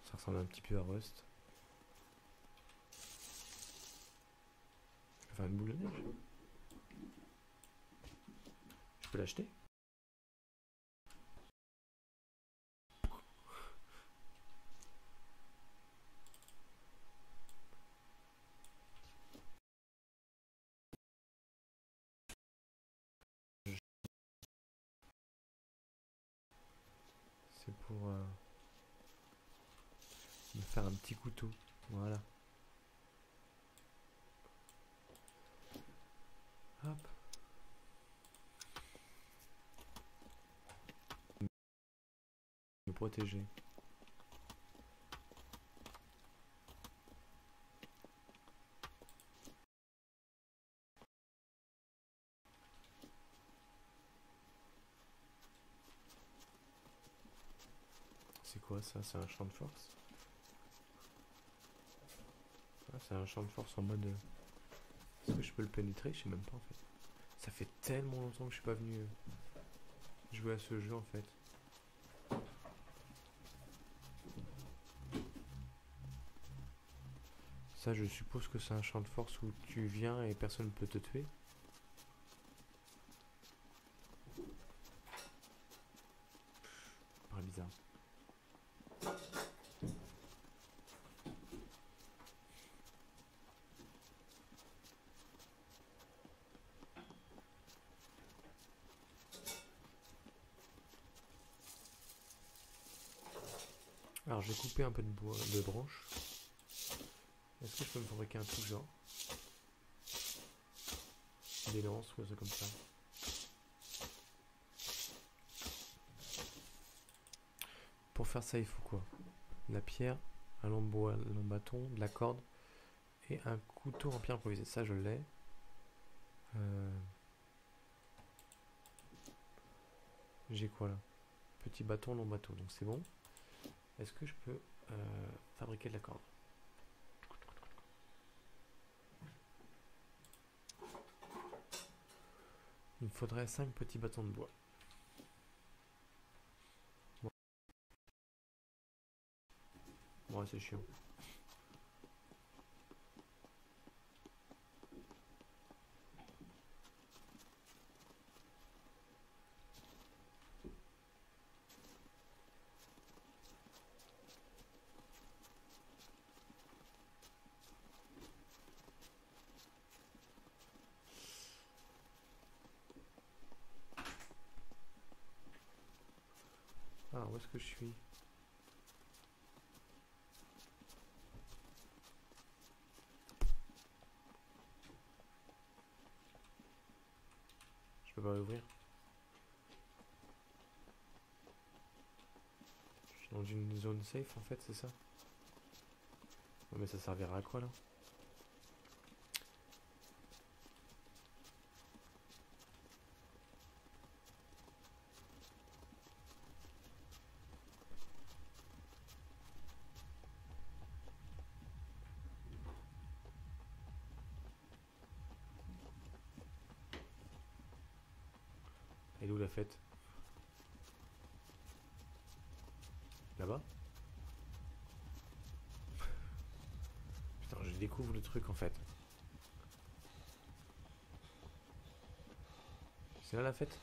Ça ressemble un petit peu à Rust. Je peux faire une boule de neige. Je peux l'acheter. C'est pour me faire un petit couteau. Voilà. Hop. Me protéger. C'est quoi ça? C'est un champ de force? Ah, c'est un champ de force en mode. Est-ce que je peux le pénétrer? Je sais même pas en fait. Ça fait tellement longtemps que je suis pas venu jouer à ce jeu en fait. Ça, je suppose que c'est un champ de force où tu viens et personne ne peut te tuer. Ah, bizarre. Alors, j'ai coupé un peu de bois, de branches. Est-ce que je peux me fabriquer un truc genre des lances ou un truc comme ça? Pour faire ça, il faut quoi? De la pierre, un long bois, un long bâton, de la corde et un couteau en pierre improvisé. Ça, je l'ai. J'ai quoi là? Petit bâton, long bateau, donc c'est bon. Est-ce que je peux fabriquer de la corde? Il me faudrait 5 petits bâtons de bois. Bon, c'est chiant. où est-ce que je suis? Je peux pas l'ouvrir. Je suis dans une zone safe en fait, c'est ça? Ouais, mais ça servira à quoi là? Elle est où la fête? Là-bas? Putain, je découvre le truc en fait. C'est là la fête?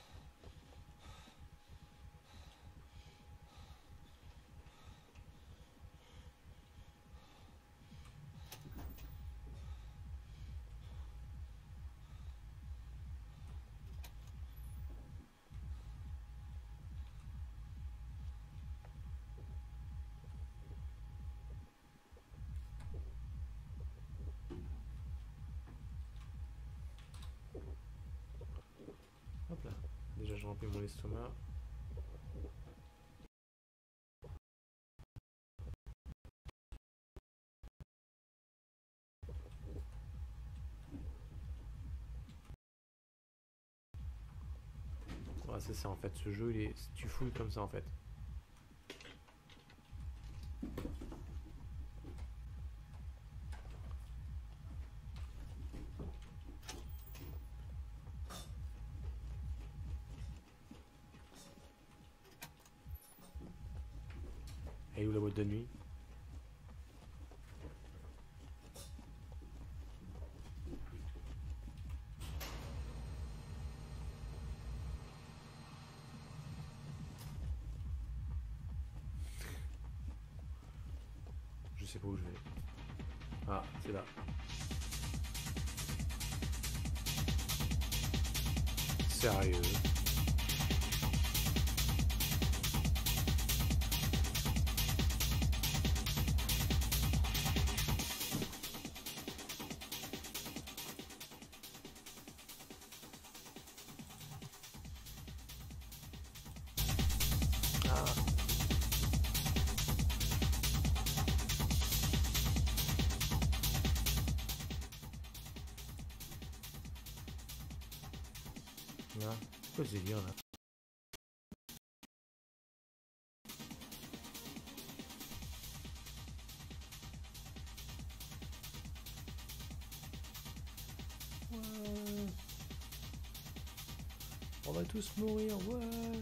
Hop là. Déjà j'ai rempli mon estomac. Ouais, c'est ça en fait, ce jeu il est. Tu fouilles comme ça en fait. Elle est où la boîte de nuit? Je sais pas où je vais. Ah, c'est là. Sérieux? Ah, là. C'est quoi ce délire là? Ouais. On va tous mourir, ouais.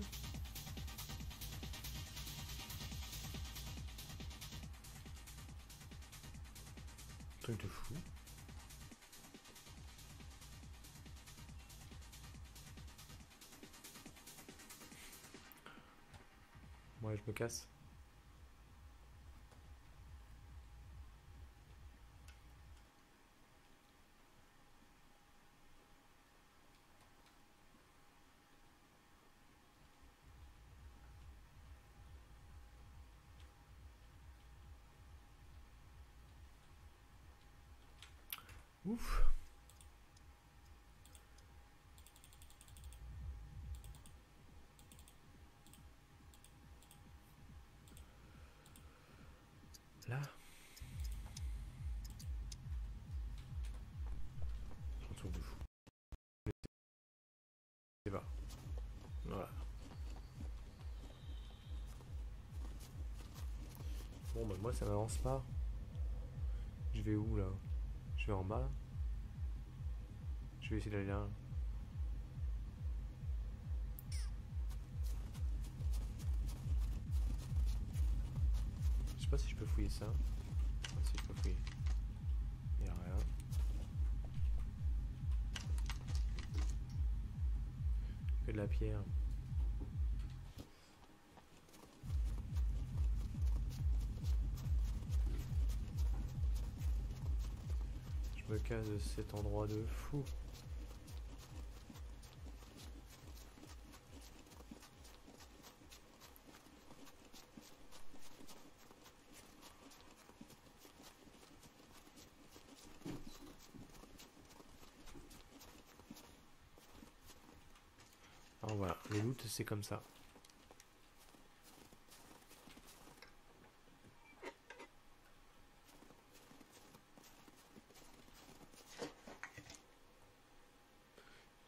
Truc de fou. Ouais, je me casse. Ouf. Là. Un truc de fou. C'est pas. Voilà. Bon bah moi ça m'avance pas. Je vais où là? Je vais en bas là. Je vais essayer d'aller là. Je sais pas si je peux fouiller ça. Ah, si je peux fouiller. Y'a rien. Que de la pierre. Je me casse de cet endroit de fou. Le loot, c'est comme ça.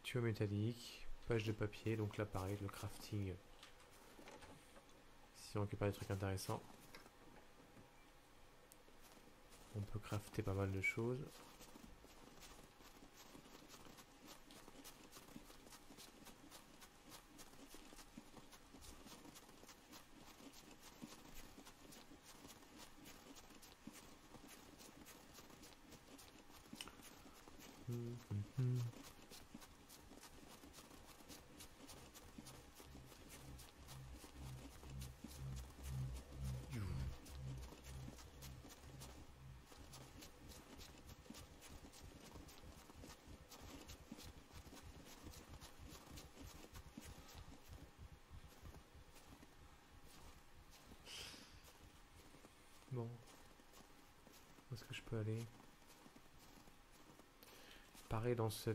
Tuyau métallique, page de papier, donc là pareil, le crafting. Si on récupère des trucs intéressants, on peut crafter pas mal de choses. Bon, où est-ce que je peux aller? Pareil, dans ce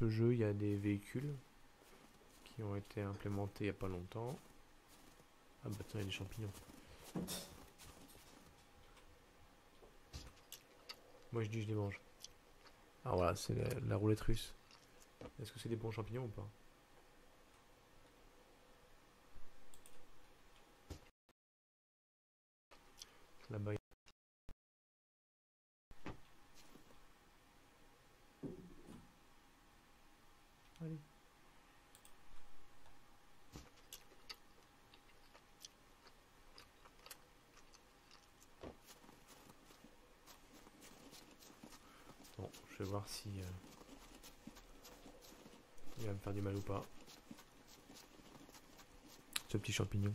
jeu, il y a des véhicules qui ont été implémentés il n'y a pas longtemps. Ah bah tiens, il y a des champignons. Moi je dis je les mange. Ah voilà, c'est la roulette russe. Est-ce que c'est des bons champignons ou pas? Là-bas. Allez. Bon, je vais voir si il va me faire du mal ou pas. Ce petit champignon.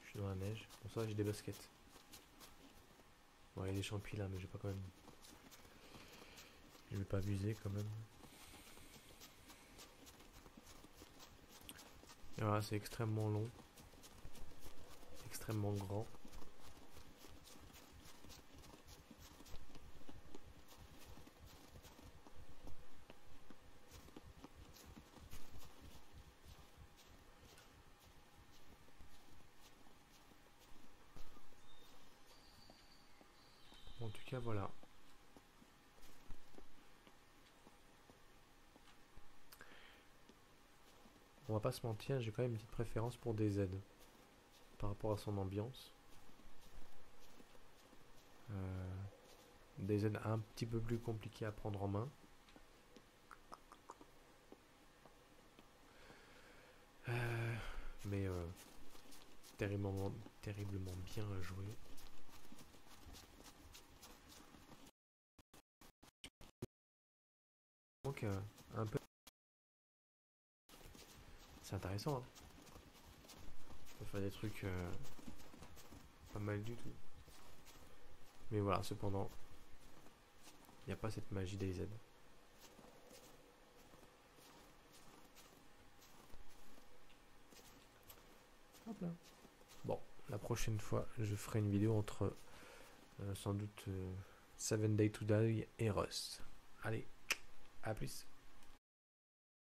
Je suis dans la neige. Pour ça j'ai des baskets. Bon, il y a des champis là, mais je vais pas quand même. Je vais pas abuser quand même. Et voilà, c'est extrêmement long. Extrêmement grand. En tout cas, voilà. On va pas se mentir, j'ai quand même une petite préférence pour DayZ par rapport à son ambiance. DayZ un petit peu plus compliqué à prendre en main. Mais terriblement bien joué. Donc un peu. C'est intéressant. Hein. On peut faire des trucs pas mal du tout. Mais voilà, cependant, il n'y a pas cette magie DayZ. Hop là. Bon, la prochaine fois, je ferai une vidéo entre sans doute 7 Days to Die et Rust. Allez, à plus.